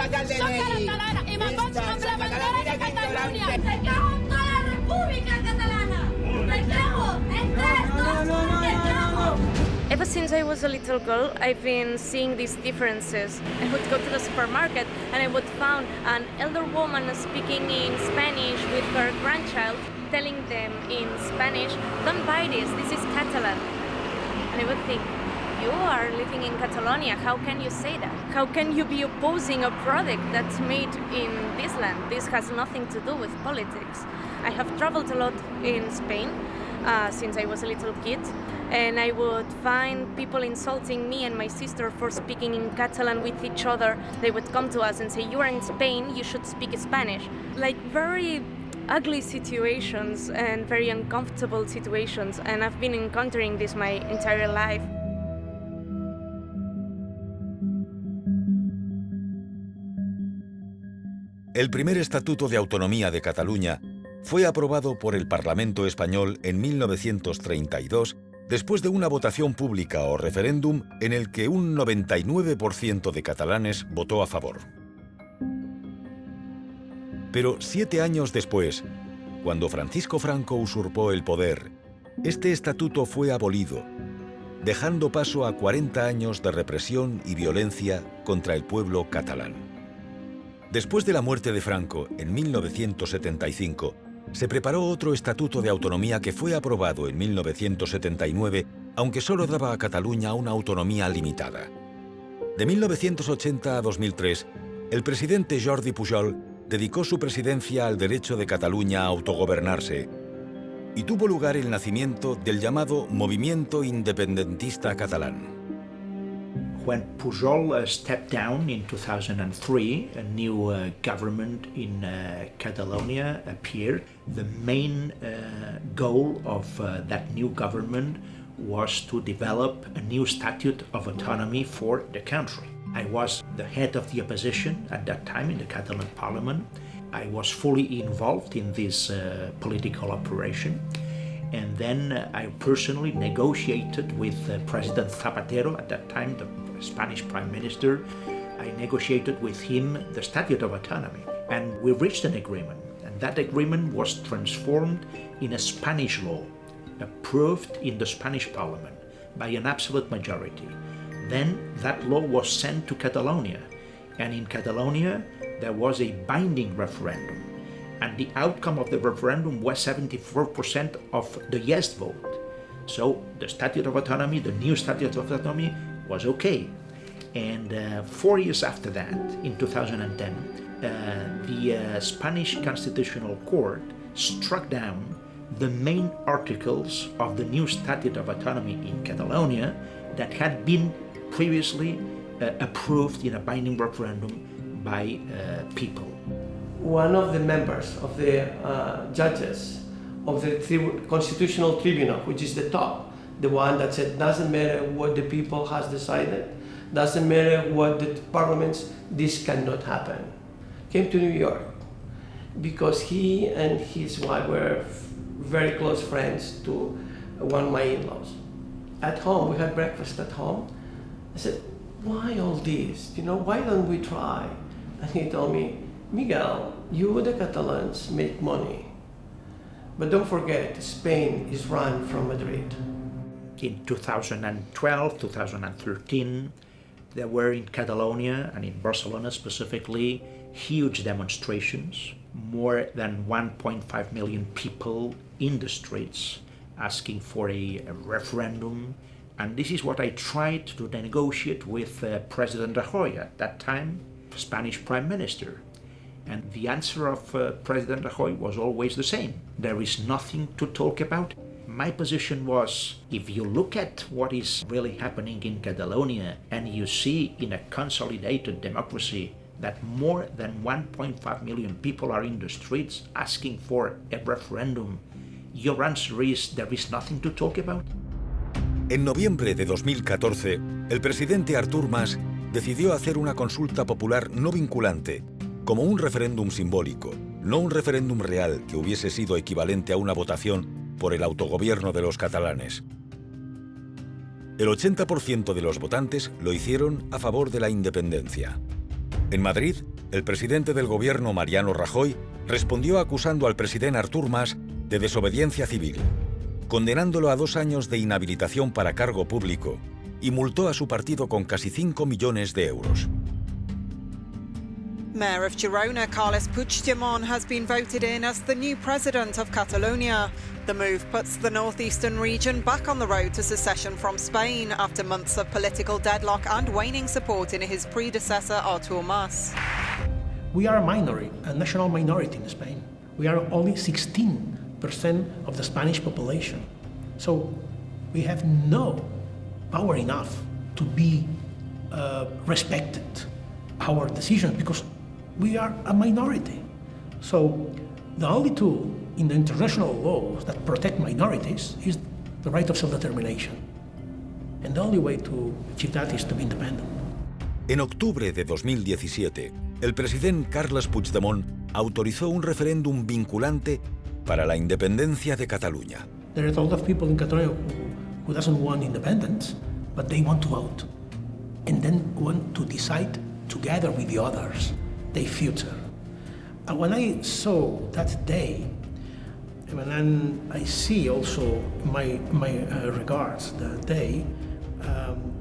y me pongo con la bandera de Cataluña. ¡Te cago en toda la República Catalana! ¡Te cago! ¡Te cago! Ever since I was a little girl, I've been seeing these differences. I would go to the supermarket and I would find an elder woman speaking in Spanish with her grandchild, telling them in Spanish, "Don't buy this is Catalan." And I would think, you are living in Catalonia, how can you say that? How can you be opposing a product that's made in this land? This has nothing to do with politics. I have traveled a lot in Spain since I was a little kid, and I would find people insulting me and my sister for speaking in Catalan with each other. They would come to us and say, "You are in Spain, you should speak Spanish." Like very ugly situations and very uncomfortable situations, and I've been encountering this my entire life. El primer Estatuto de Autonomía de Cataluña fue aprobado por el Parlamento español en 1932 después de una votación pública o referéndum en el que un 99% de catalanes votó a favor. Pero 7 años después, cuando Francisco Franco usurpó el poder, este estatuto fue abolido, dejando paso a 40 años de represión y violencia contra el pueblo catalán. Después de la muerte de Franco, en 1975, se preparó otro Estatuto de Autonomía que fue aprobado en 1979, aunque solo daba a Cataluña una autonomía limitada. De 1980 a 2003, el presidente Jordi Pujol dedicó su presidencia al derecho de Cataluña a autogobernarse y tuvo lugar el nacimiento del llamado Movimiento Independentista Catalán. When Pujol stepped down in 2003, a new government in Catalonia appeared. The main goal of that new government was to develop a new statute of autonomy for the country. I was the head of the opposition at that time in the Catalan parliament. I was fully involved in this political operation. And then I personally negotiated with President Zapatero, at that time the Spanish Prime Minister. I negotiated with him the Statute of Autonomy. And we reached an agreement. And that agreement was transformed in a Spanish law, approved in the Spanish parliament by an absolute majority. Then that law was sent to Catalonia, and in Catalonia there was a binding referendum, and the outcome of the referendum was 74% of the yes vote. So the Statute of Autonomy, the new Statute of Autonomy, was okay. And 4 years after that, in 2010, the Spanish Constitutional Court struck down the main articles of the new Statute of Autonomy in Catalonia that had been previously approved in a binding referendum by people. One of the members of the judges of the Constitutional Tribunal, which is the top, the one that said doesn't matter what the people has decided, doesn't matter what the parliaments, this cannot happen, came to New York because he and his wife were very close friends to one of my in-laws. At home, we had breakfast at home. I said, why all this? Why don't we try? And he told me, Miguel, you the Catalans make money, but don't forget, Spain is run from Madrid. In 2012, 2013, there were in Catalonia and in Barcelona specifically huge demonstrations, more than 1.5 million people in the streets asking for a referendum. And this is what I tried to negotiate with President Rajoy, at that time Spanish Prime Minister. And the answer of President Rajoy was always the same. There is nothing to talk about. My position was, if you look at what is really happening in Catalonia and you see in a consolidated democracy that more than 1.5 million people are in the streets asking for a referendum, your answer is there is nothing to talk about. En noviembre de 2014, el presidente Artur Mas decidió hacer una consulta popular no vinculante, como un referéndum simbólico, no un referéndum real que hubiese sido equivalente a una votación por el autogobierno de los catalanes. El 80% de los votantes lo hicieron a favor de la independencia. En Madrid, el presidente del gobierno, Mariano Rajoy, respondió acusando al presidente Artur Mas de desobediencia civil, condenándolo a 2 años de inhabilitación para cargo público y multó a su partido con casi 5 millones de euros. Mayor of Girona, Carles Puigdemont, has been voted in as the new president of Catalonia. The move puts the northeastern region back on the road to secession from Spain after months of political deadlock and waning support in his predecessor, Artur Mas. We are a national minority in Spain. We are only 16% of the Spanish population. So we have no power enough to be respected our decisions because we are a minority. So the only tool in the international laws that protect minorities is the right of self-determination. And the only way to achieve that is to be independent. En octubre de 2017, el presidente Carles Puigdemont autorizó un referéndum vinculante para la independencia de Cataluña. There are a lot of people in Catalonia who doesn't want independence, but they want to vote and then want to decide together with the others their future. And when I saw that day, and I see also my regards that day,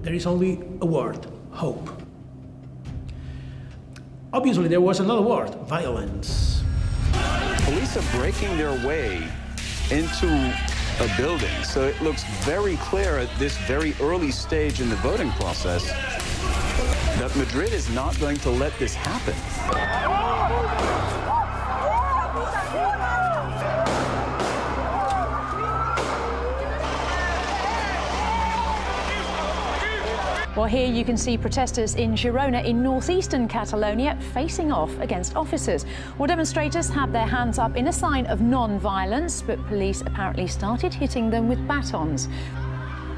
there is only a word: hope. Obviously, there was another word: violence. Police are breaking their way into a building, so it looks very clear at this very early stage in the voting process that Madrid is not going to let this happen. Well, here you can see protesters in Girona in northeastern Catalonia facing off against officers. Well, demonstrators had their hands up in a sign of non-violence, but police apparently started hitting them with batons.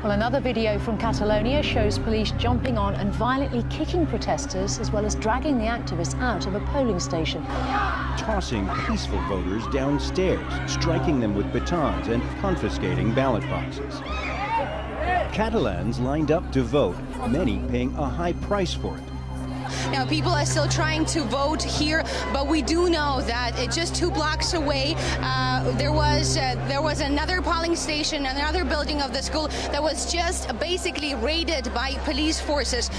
Well, another video from Catalonia shows police jumping on and violently kicking protesters, as well as dragging the activists out of a polling station. Tossing peaceful voters downstairs, striking them with batons and confiscating ballot boxes. Catalans lined up to vote, many paying a high price for it. Now, people are still trying to vote here, but we do know that just 2 blocks away, there was another polling station, another building of the school that was just basically raided by police forces.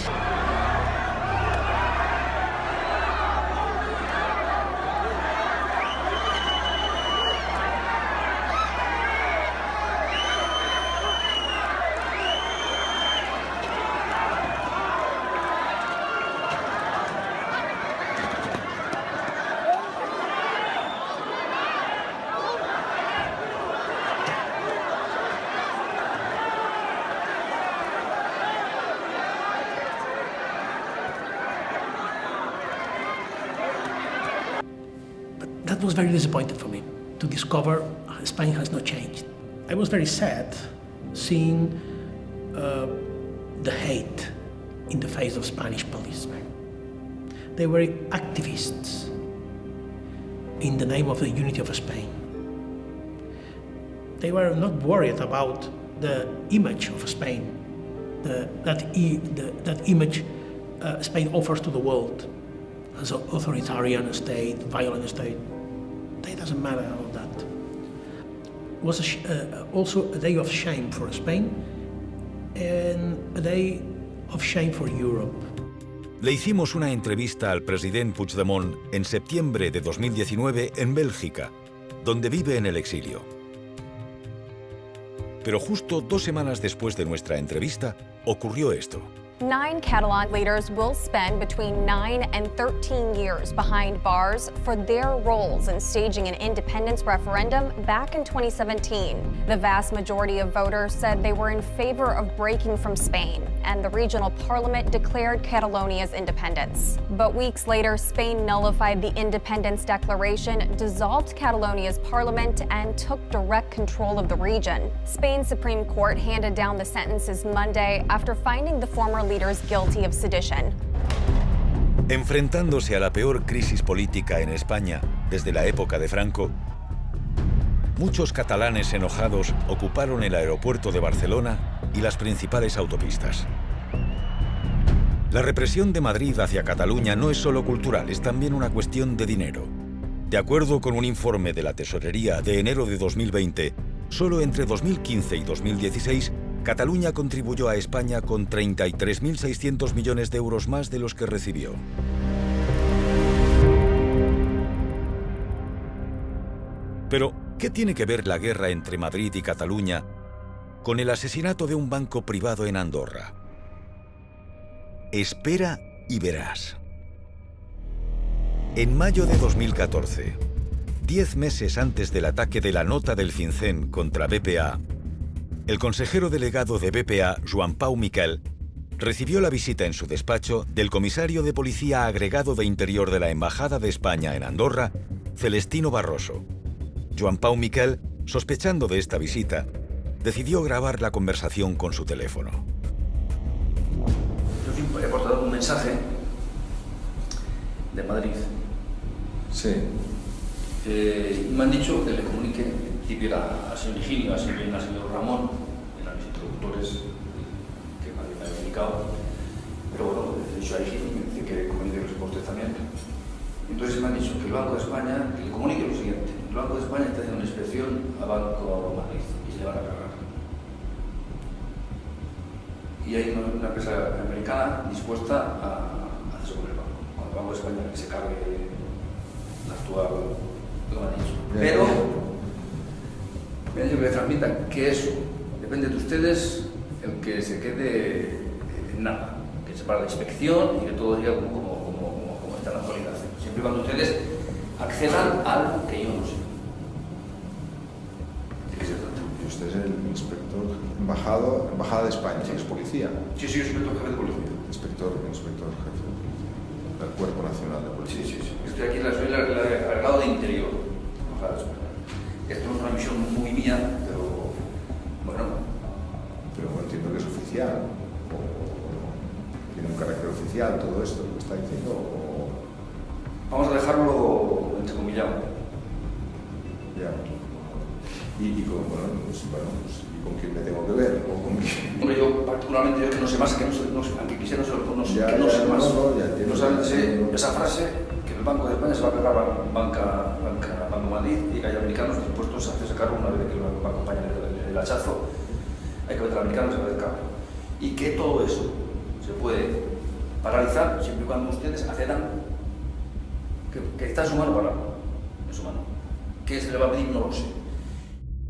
that was very disappointing for me, to discover Spain has not changed. I was very sad seeing the hate in the face of Spanish policemen. They were activists in the name of the unity of Spain. They were not worried about the image of Spain, that image Spain offers to the world as an authoritarian state, violent state. It doesn't matter all that. It was also a day of shame for Spain and a day of shame for Europe. Le hicimos una entrevista al presidente Puigdemont en septiembre de 2019 en Bélgica, donde vive en el exilio. Pero justo 2 semanas después de nuestra entrevista, ocurrió esto. 9 Catalan leaders will spend between 9 and 13 years behind bars for their roles in staging an independence referendum back in 2017. The vast majority of voters said they were in favor of breaking from Spain, and the regional parliament declared Catalonia's independence. But weeks later, Spain nullified the independence declaration, dissolved Catalonia's parliament, and took direct control of the region. Spain's Supreme Court handed down the sentences Monday after finding the former leaders guilty of sedition. Enfrentándose a la peor crisis política en España desde la época de Franco, muchos catalanes enojados ocuparon el aeropuerto de Barcelona y las principales autopistas. La represión de Madrid hacia Cataluña no es solo cultural, es también una cuestión de dinero. De acuerdo con un informe de la Tesorería de enero de 2020, solo entre 2015 y 2016, Cataluña contribuyó a España con 33.600 millones de euros más de los que recibió. Pero, ¿qué tiene que ver la guerra entre Madrid y Cataluña con el asesinato de un banco privado en Andorra? Espera y verás. En mayo de 2014, 10 meses antes del ataque de la nota del FinCEN contra BPA, el consejero delegado de BPA, Joan Pau Miquel, recibió la visita en su despacho del comisario de Policía Agregado de Interior de la Embajada de España en Andorra, Celestino Barroso. Joan Pau Miquel, sospechando de esta visita, decidió grabar la conversación con su teléfono. Yo he aportado un mensaje de Madrid. Sí. Me han dicho que le comunique en principio al señor Higinio, al señor Ramón, eran mis interlocutores que me habían indicado, pero bueno, he dicho a Higinio que comunique los reportes también. Entonces me han dicho que el Banco de España, que le comunique lo siguiente: el Banco de España está haciendo una inspección a Banco Madrid y se le van a cargar. Y hay una empresa americana dispuesta a hacerse con el banco. Cuando el Banco de España se cargue la actual, lo han dicho. Pero me han dicho que le transmitan que eso depende de ustedes, el que se quede en nada, que se para la inspección y que todo siga como está en la actualidad. Siempre y cuando ustedes accedan a algo que yo no sé. Y usted es el inspector, embajada de España, sí. Es policía. Sí, yo soy inspector jefe de policía. Inspector jefe del Cuerpo Nacional de Policía. Sí. Estoy aquí, soy el agregado de Interior, embajada de España. Esto no es una misión muy mía, pero bueno. Pero entiendo que es oficial, o tiene un carácter oficial todo esto, lo que está diciendo, o... Vamos a dejarlo entrecomillado. Ya. ¿Y con quién me tengo que ver? ¿O con quién? Hombre, yo particularmente, yo que no sé más, que no sé, aunque quisiera no sé, que no sé más. No saben esa frase, que el Banco de España se va a pegar a Banco Madrid y que hay americanos dispuestos a hacerse cargo una vez de que el Banco de España le dé el hachazo. Hay que meter al americano y se va a hacer cargo. Y que todo eso se puede paralizar siempre y cuando ustedes accedan, que está en su mano pararlo, en su mano. ¿Qué se le va a pedir? No lo sé.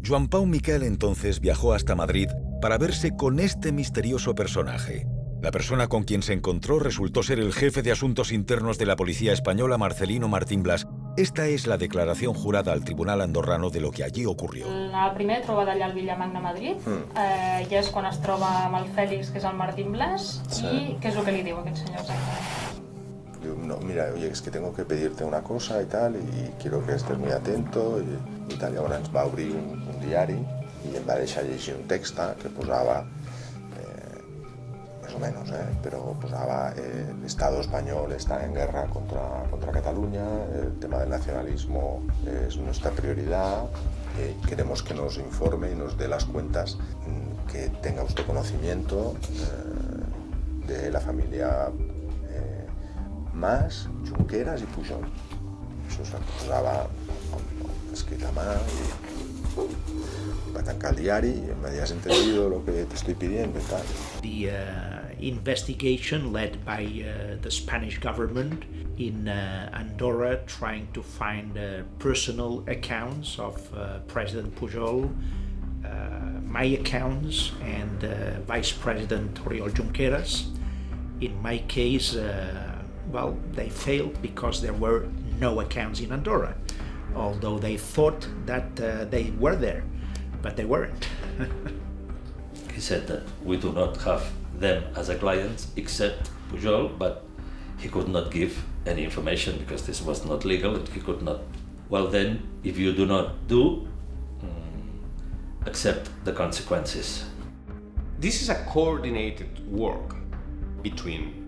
Joan Pau Miquel entonces viajó hasta Madrid para verse con este misterioso personaje. La persona con quien se encontró resultó ser el jefe de Asuntos Internos de la Policía Española, Marcelino Martín Blas. Esta es la declaración jurada al tribunal andorrano de lo que allí ocurrió. La primera trobada allà al Villamagna, Madrid, ja és quan es troba amb el Fèlix, que és el Martín Blas, i què és el que li diu aquest senyor exactament? Digo, no, mira, oye, es que tengo que pedirte una cosa y tal, i quiero que estés muy atento i tal. Llavors ens va obrir un diari i em va deixar llegir un text que posava, més o menos, però posava el Estado español está en guerra contra Cataluña, el tema del nacionalismo es nuestra prioridad, queremos que nos informe y nos dé las cuentas, que tenga usted conocimiento de la familia Mas, Junqueras i Pujol. Això es posava escrit a mà i va tancar el diari i em va dir, has entendido lo que te estoy pidiendo y tal. The investigation led by the Spanish government in Andorra trying to find personal accounts of President Pujol, my accounts and Vice President Oriol Junqueras. In my case, well, they failed because there were no accounts in Andorra, although they thought that they were there, but they weren't. He said that we do not have them as a clients except Pujol, but he could not give any information because this was not legal and he could not. Well then, if you do not do, accept the consequences. This is a coordinated work between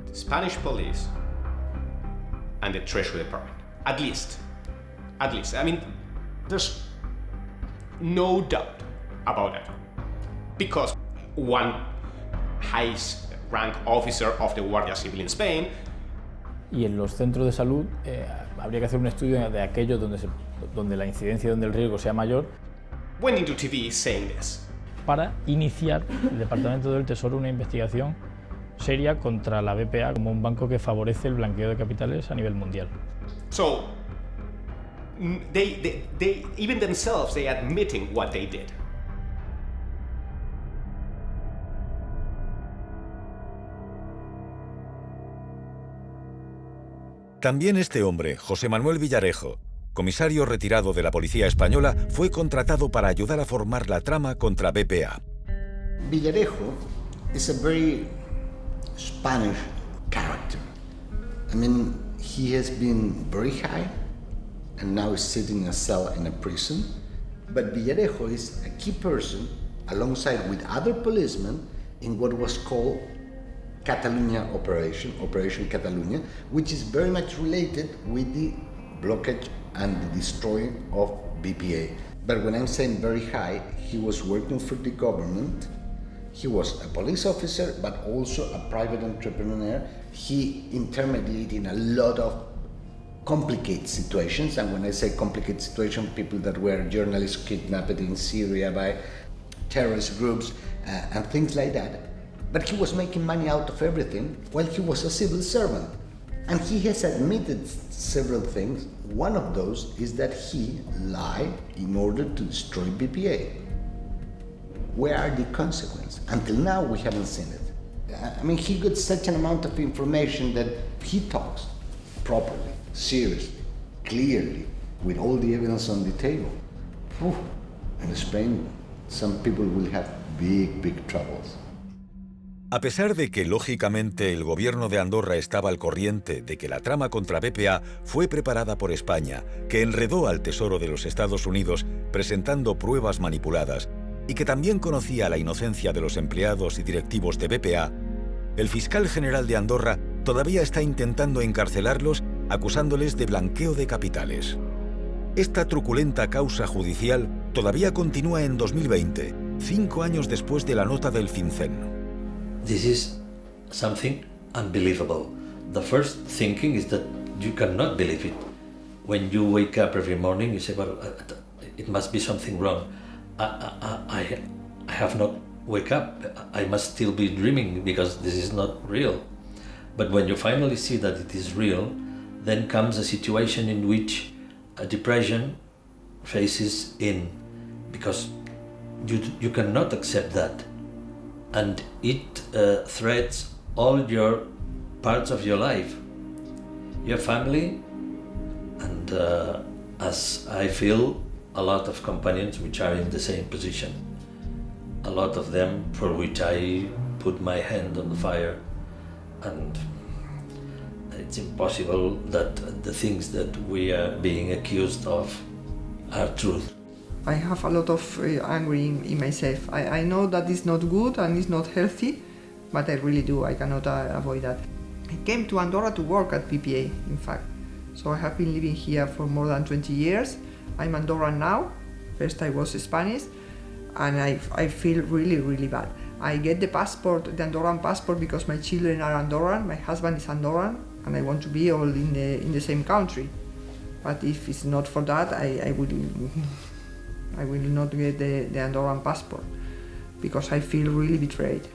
the Spanish police and the Treasury Department. At least. I mean, there's no doubt about it. Because one high-rank officer of the Guardia Civil in Spain. Y en los centros de salud habría que hacer un estudio de aquellos donde la incidencia, donde el riesgo sea mayor. Went into TV saying this. Para iniciar el Departamento del Tesoro una investigación seria contra la BPA como un banco que favorece el blanqueo de capitales a nivel mundial. So, they even themselves, they admitting what they did. También este hombre, José Manuel Villarejo, comisario retirado de la Policía Española, fue contratado para ayudar a formar la trama contra BPA. Villarejo is a very Spanish character. I mean, he has been very high and now is sitting in a cell in a prison. But Villarejo is a key person alongside with other policemen in what was called Catalunya Operation, Operation Catalunya, which is very much related with the blockage and the destroying of BPA. But when I'm saying very high, he was working for the government. He was a police officer, but also a private entrepreneur. He intermediated in a lot of complicated situations. And when I say complicated situations, people that were journalists kidnapped in Syria by terrorist groups and things like that. But he was making money out of everything while he was a civil servant. And he has admitted several things. One of those is that he lied in order to destroy BPA. Where are the consequences? Until now, we haven't seen it. I mean, he got such an amount of information that he talks properly, seriously, clearly, with all the evidence on the table. Whew. In Spain, some people will have big troubles. A pesar de que, lógicamente, el gobierno de Andorra estaba al corriente de que la trama contra BPA fue preparada por España, que enredó al Tesoro de los Estados Unidos presentando pruebas manipuladas, y que también conocía la inocencia de los empleados y directivos de BPA, el fiscal general de Andorra todavía está intentando encarcelarlos acusándoles de blanqueo de capitales. Esta truculenta causa judicial todavía continúa en 2020, 5 años después de la nota del FinCEN. This is something unbelievable. The first thinking is that you cannot believe it. When you wake up every morning, you say, well, it must be something wrong. I have not wake up. I must still be dreaming because this is not real. But when you finally see that it is real, then comes a situation in which a depression faces in, because you cannot accept that. And it threats all your parts of your life, your family, and as I feel, a lot of companions which are in the same position. A lot of them for which I put my hand on the fire, and it's impossible that the things that we are being accused of are truth. I have a lot of anger in myself. I know that it's not good and it's not healthy, but I really do. I cannot avoid that. I came to Andorra to work at BPA, in fact. So I have been living here for more than 20 years. I'm Andorran now. First I was Spanish, and I feel really, really bad. I get the passport, the Andorran passport, because my children are Andorran, my husband is Andorran, and I want to be all in the same country. But if it's not for that, I will not get the Andorran passport, because I feel really betrayed.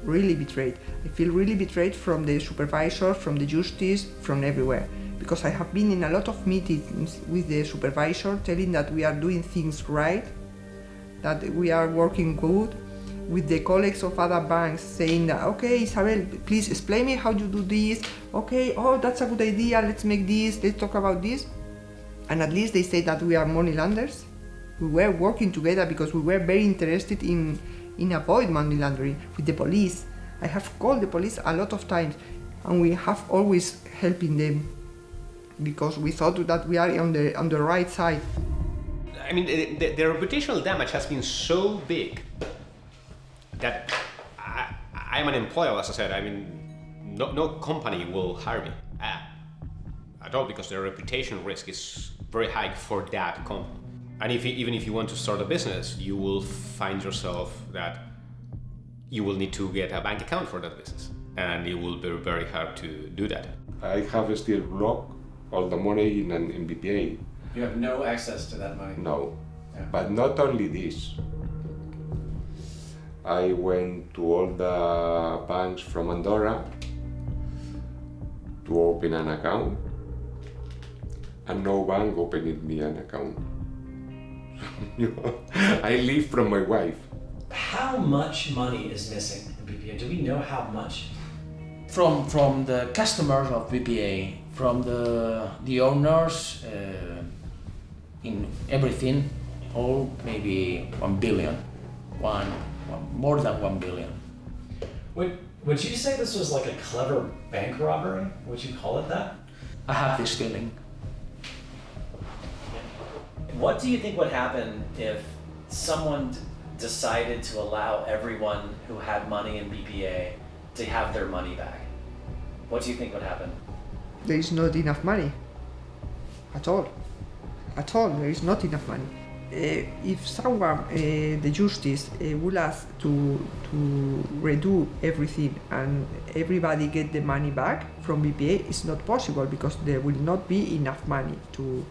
Really betrayed. I feel really betrayed from the supervisor, from the justice, from everywhere. Because I have been in a lot of meetings with the supervisor telling that we are doing things right, that we are working good, with the colleagues of other banks saying that, okay, Isabel, please explain me how you do this. Okay, oh, that's a good idea, let's make this, let's talk about this. And at least they say that we are money launderers. We were working together because we were very interested in avoid money laundering with the police. I have called the police a lot of times, and we have always helping them because we thought that we are on the right side. I mean, the reputational damage has been so big that I'm an employer, as I said. I mean, no company will hire me at all, because the reputation risk is very high for that company. And even if you want to start a business, you will find yourself that you will need to get a bank account for that business, and it will be very hard to do that. I have still blocked all the money in BPA. You have no access to that money? No. Yeah. But not only this. I went to all the banks from Andorra to open an account, and no bank opened me an account. I live from my wife. How much money is missing in BPA? Do we know how much? From the customers of BPA, from the owners, in everything, all maybe 1 billion, more than 1 billion. Would you say this was like a clever bank robbery? Would you call it that? I have this feeling. What do you think would happen if someone decided to allow everyone who had money in BPA to have their money back? What do you think would happen? There is not enough money. At all. At all, there is not enough money. If someone, the justice, will ask to redo everything and everybody get the money back from BPA, it's not possible because there will not be enough money to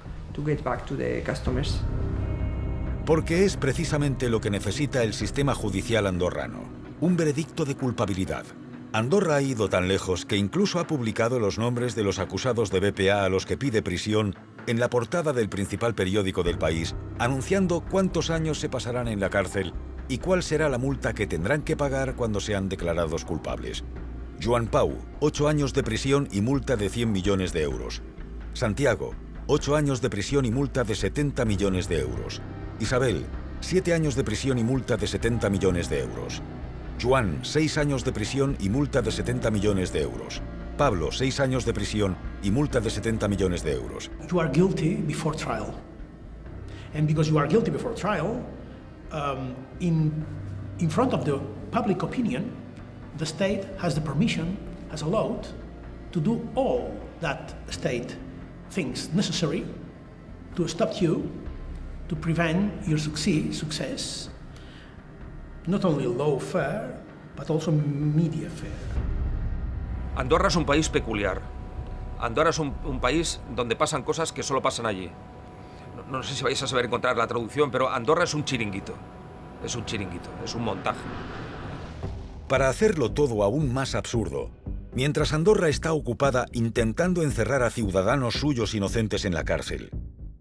get back to the customers. Porque es precisamente lo que necesita el sistema judicial andorrano, un veredicto de culpabilidad. Andorra ha ido tan lejos que incluso ha publicado los nombres de los acusados de BPA a los que pide prisión en la portada del principal periódico del país, anunciando cuántos años se pasarán en la cárcel y cuál será la multa que tendrán que pagar cuando sean declarados culpables. Joan Pau, 8 años de prisión y multa de 100 millones de euros. Santiago, 8 años de prisión y multa de 70 millones de euros. Isabel, 7 años de prisión y multa de 70 millones de euros. Joan, 6 años de prisión y multa de 70 millones de euros. Pablo, 6 años de prisión y multa de 70 millones de euros. You are guilty before trial. And because you are guilty before trial, in front of the public opinion, the state has the permission, has allowed, to do all that state thinks necessary to stop you, to prevent your success, not only lawfare, but also media fair. Andorra es un país peculiar. Andorra es un país donde pasan cosas que solo pasan allí. No sé si vais a saber encontrar la traducción, pero Andorra es un chiringuito. Es un chiringuito, es un montaje. Para hacerlo todo aún más absurdo, mientras Andorra está ocupada intentando encerrar a ciudadanos suyos inocentes en la cárcel,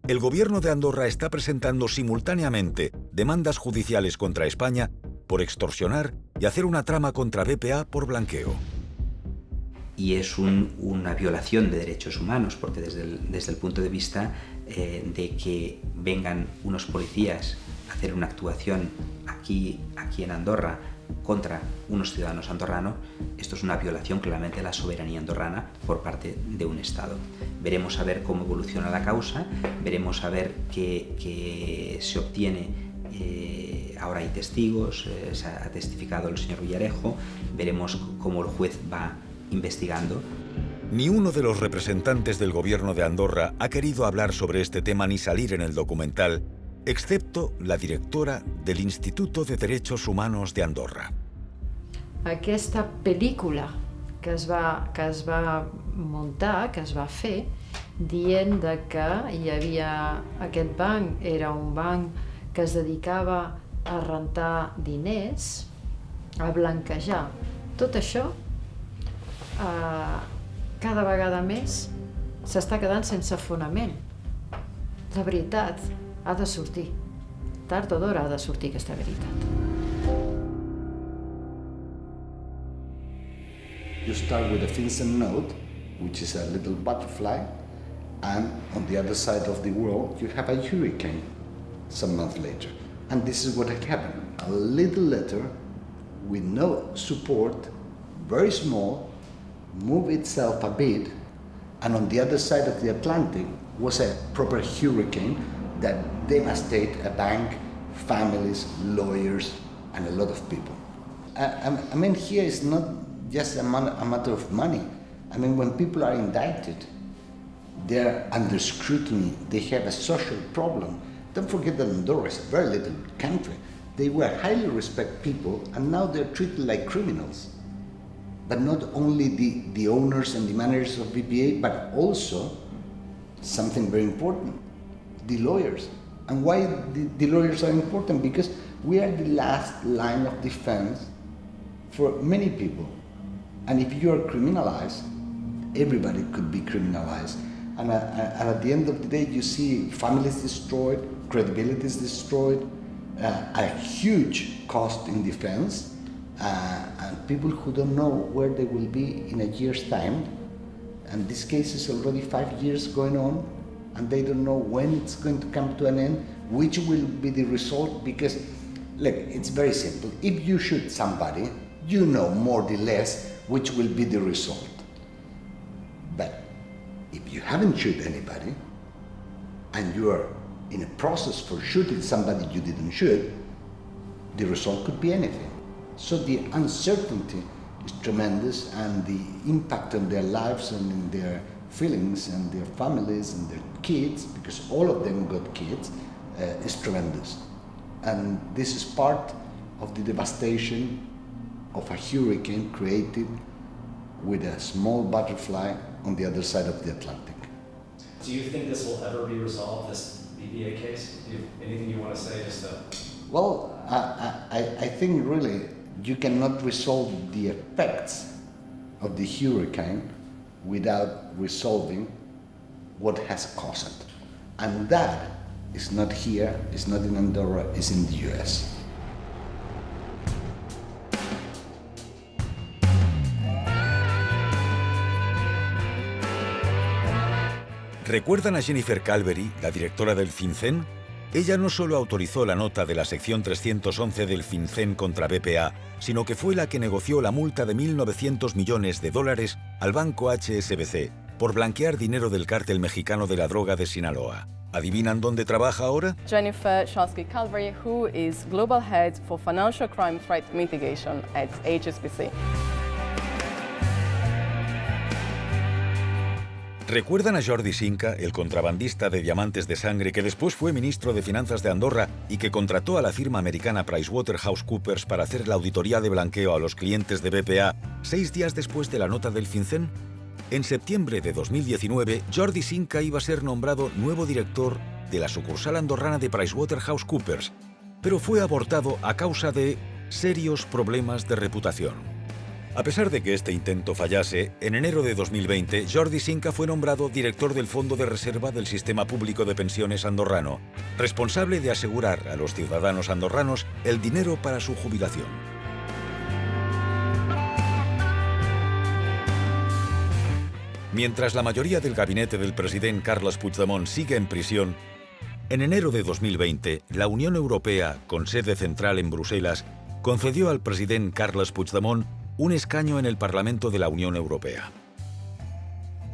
el gobierno de Andorra está presentando simultáneamente demandas judiciales contra España por extorsionar y hacer una trama contra BPA por blanqueo. Y es una violación de derechos humanos, porque desde el punto de vista de que vengan unos policías a hacer una actuación aquí en Andorra contra unos ciudadanos andorranos, esto es una violación claramente de la soberanía andorrana por parte de un Estado. Veremos a ver cómo evoluciona la causa, veremos a ver qué se obtiene. Ahora hay testigos, se ha testificado el señor Villarejo, veremos cómo el juez va investigando. Ni uno de los representantes del gobierno de Andorra ha querido hablar sobre este tema ni salir en el documental, excepto la directora del Instituto de Derechos Humanos de Andorra. Aquesta pel·lícula que es va muntar, que es va fer, dient de que hi havia aquest banc, era un banc que es dedicava a rentar diners, a blanquejar. Tot això cada vegada més s'està quedant sense fonament. La veritat ha de sortir. Tard o d'hora ha de sortir aquesta veritat. You start with a FinCEN note, which is a little butterfly, and on the other side of the world you have a hurricane some months later. And this is what had happened. A little letter with no support, very small, moved itself a bit, and on the other side of the Atlantic was a proper hurricane that devastated a bank, families, lawyers, and a lot of people. I mean, here it's not just a matter of money. I mean, when people are indicted, they're under scrutiny, they have a social problem. Don't forget that Andorra is a very little country. They were highly respected people, and now they're treated like criminals. But not only the owners and the managers of BPA, but also something very important, the lawyers. And why the lawyers are important? Because we are the last line of defense for many people. And if you are criminalized, everybody could be criminalized. And at the end of the day, you see families destroyed, credibility is destroyed, a huge cost in defense, and people who don't know where they will be in a year's time. And this case is already 5 years going on, and they don't know when it's going to come to an end, which will be the result, because, look, it's very simple. If you shoot somebody, you know more or less which will be the result. But if you haven't shot anybody, and you are in a process for shooting somebody you didn't shoot, the result could be anything. So the uncertainty is tremendous, and the impact on their lives and in their feelings and their families and their kids, because all of them got kids, is tremendous. And this is part of the devastation of a hurricane created with a small butterfly on the other side of the Atlantic. Do you think this will ever be resolved, this BPA case? Do you have anything you want to say just to... Well, I think really you cannot resolve the effects of the hurricane without resolving what has caused it. And that is not here, it's not in Andorra, it's in the US. ¿Recuerdan a Jennifer Calvery, la directora del FinCEN? Ella no solo autorizó la nota de la sección 311 del FinCEN contra BPA, sino que fue la que negoció la multa de $1.900 millones al banco HSBC por blanquear dinero del cártel mexicano de la droga de Sinaloa. ¿Adivinan dónde trabaja ahora? Jennifer Shonsky Calvery, who is Global Head for Financial Crime Threat Mitigation at HSBC. ¿Recuerdan a Jordi Sinca, el contrabandista de diamantes de sangre que después fue ministro de Finanzas de Andorra y que contrató a la firma americana PricewaterhouseCoopers para hacer la auditoría de blanqueo a los clientes de BPA 6 días después de la nota del FinCEN? En septiembre de 2019, Jordi Sinca iba a ser nombrado nuevo director de la sucursal andorrana de PricewaterhouseCoopers, pero fue abortado a causa de serios problemas de reputación. A pesar de que este intento fallase, en enero de 2020, Jordi Sinca fue nombrado director del Fondo de Reserva del Sistema Público de Pensiones andorrano, responsable de asegurar a los ciudadanos andorranos el dinero para su jubilación. Mientras la mayoría del gabinete del presidente Carles Puigdemont sigue en prisión, En enero de 2020, la Unión Europea, con sede central en Bruselas, concedió al presidente Carles Puigdemont un escaño en el Parlamento de la Unión Europea.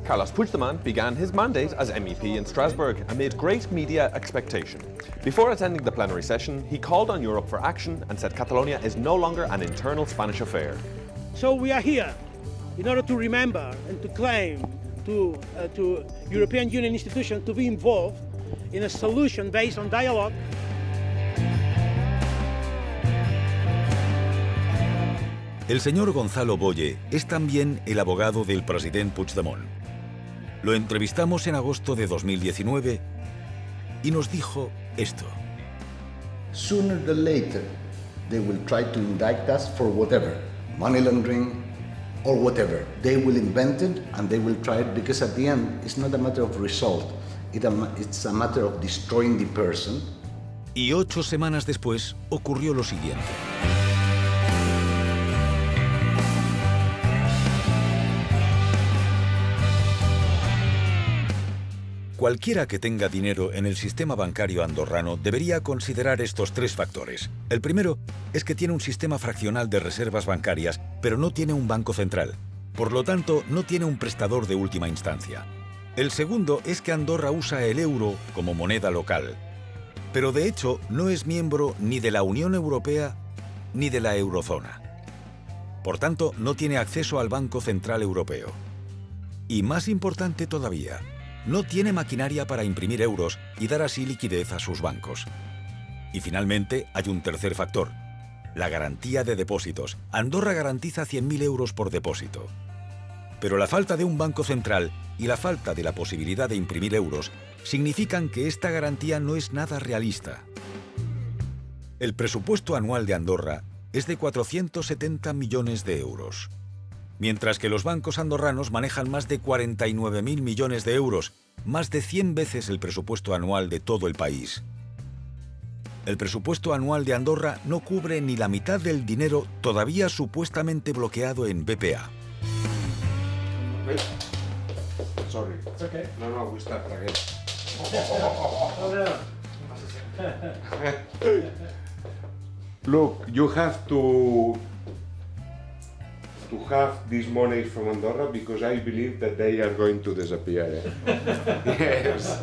Carles Puigdemont began his mandate as MEP in Strasbourg amid great media expectation. Before attending the plenary session, he called on Europe for action and said Catalonia is no longer an internal Spanish affair. So we are here in order to remember and to claim to European Union institutions to be involved in a solution based on dialogue. El señor Gonzalo Boye es también el abogado del presidente Puigdemont. Lo entrevistamos en agosto de 2019 y nos dijo esto. Sooner than later, they will try to indict us for whatever, money laundering or whatever. They will invent it and they will try it because at the end, it's not a matter of result. It's a matter of destroying the person. Y 8 semanas después ocurrió lo siguiente. Cualquiera que tenga dinero en el sistema bancario andorrano debería considerar estos 3 factores. El primero es que tiene un sistema fraccional de reservas bancarias, pero no tiene un banco central. Por lo tanto, no tiene un prestador de última instancia. El segundo es que Andorra usa el euro como moneda local. Pero de hecho, no es miembro ni de la Unión Europea ni de la Eurozona. Por tanto, no tiene acceso al Banco Central Europeo. Y más importante todavía, no tiene maquinaria para imprimir euros y dar así liquidez a sus bancos. Y finalmente hay un tercer factor, la garantía de depósitos. Andorra garantiza 100.000 euros por depósito. Pero la falta de un banco central y la falta de la posibilidad de imprimir euros significan que esta garantía no es nada realista. El presupuesto anual de Andorra es de 470 millones de euros. Mientras que los bancos andorranos manejan más de 49.000 millones de euros, más de 100 veces el presupuesto anual de todo el país. El presupuesto anual de Andorra no cubre ni la mitad del dinero todavía supuestamente bloqueado en BPA. Sorry. It's okay. No, we start again. Oh no. Look, you have to have this money from Andorra because I believe that they are going to disappear. Yes.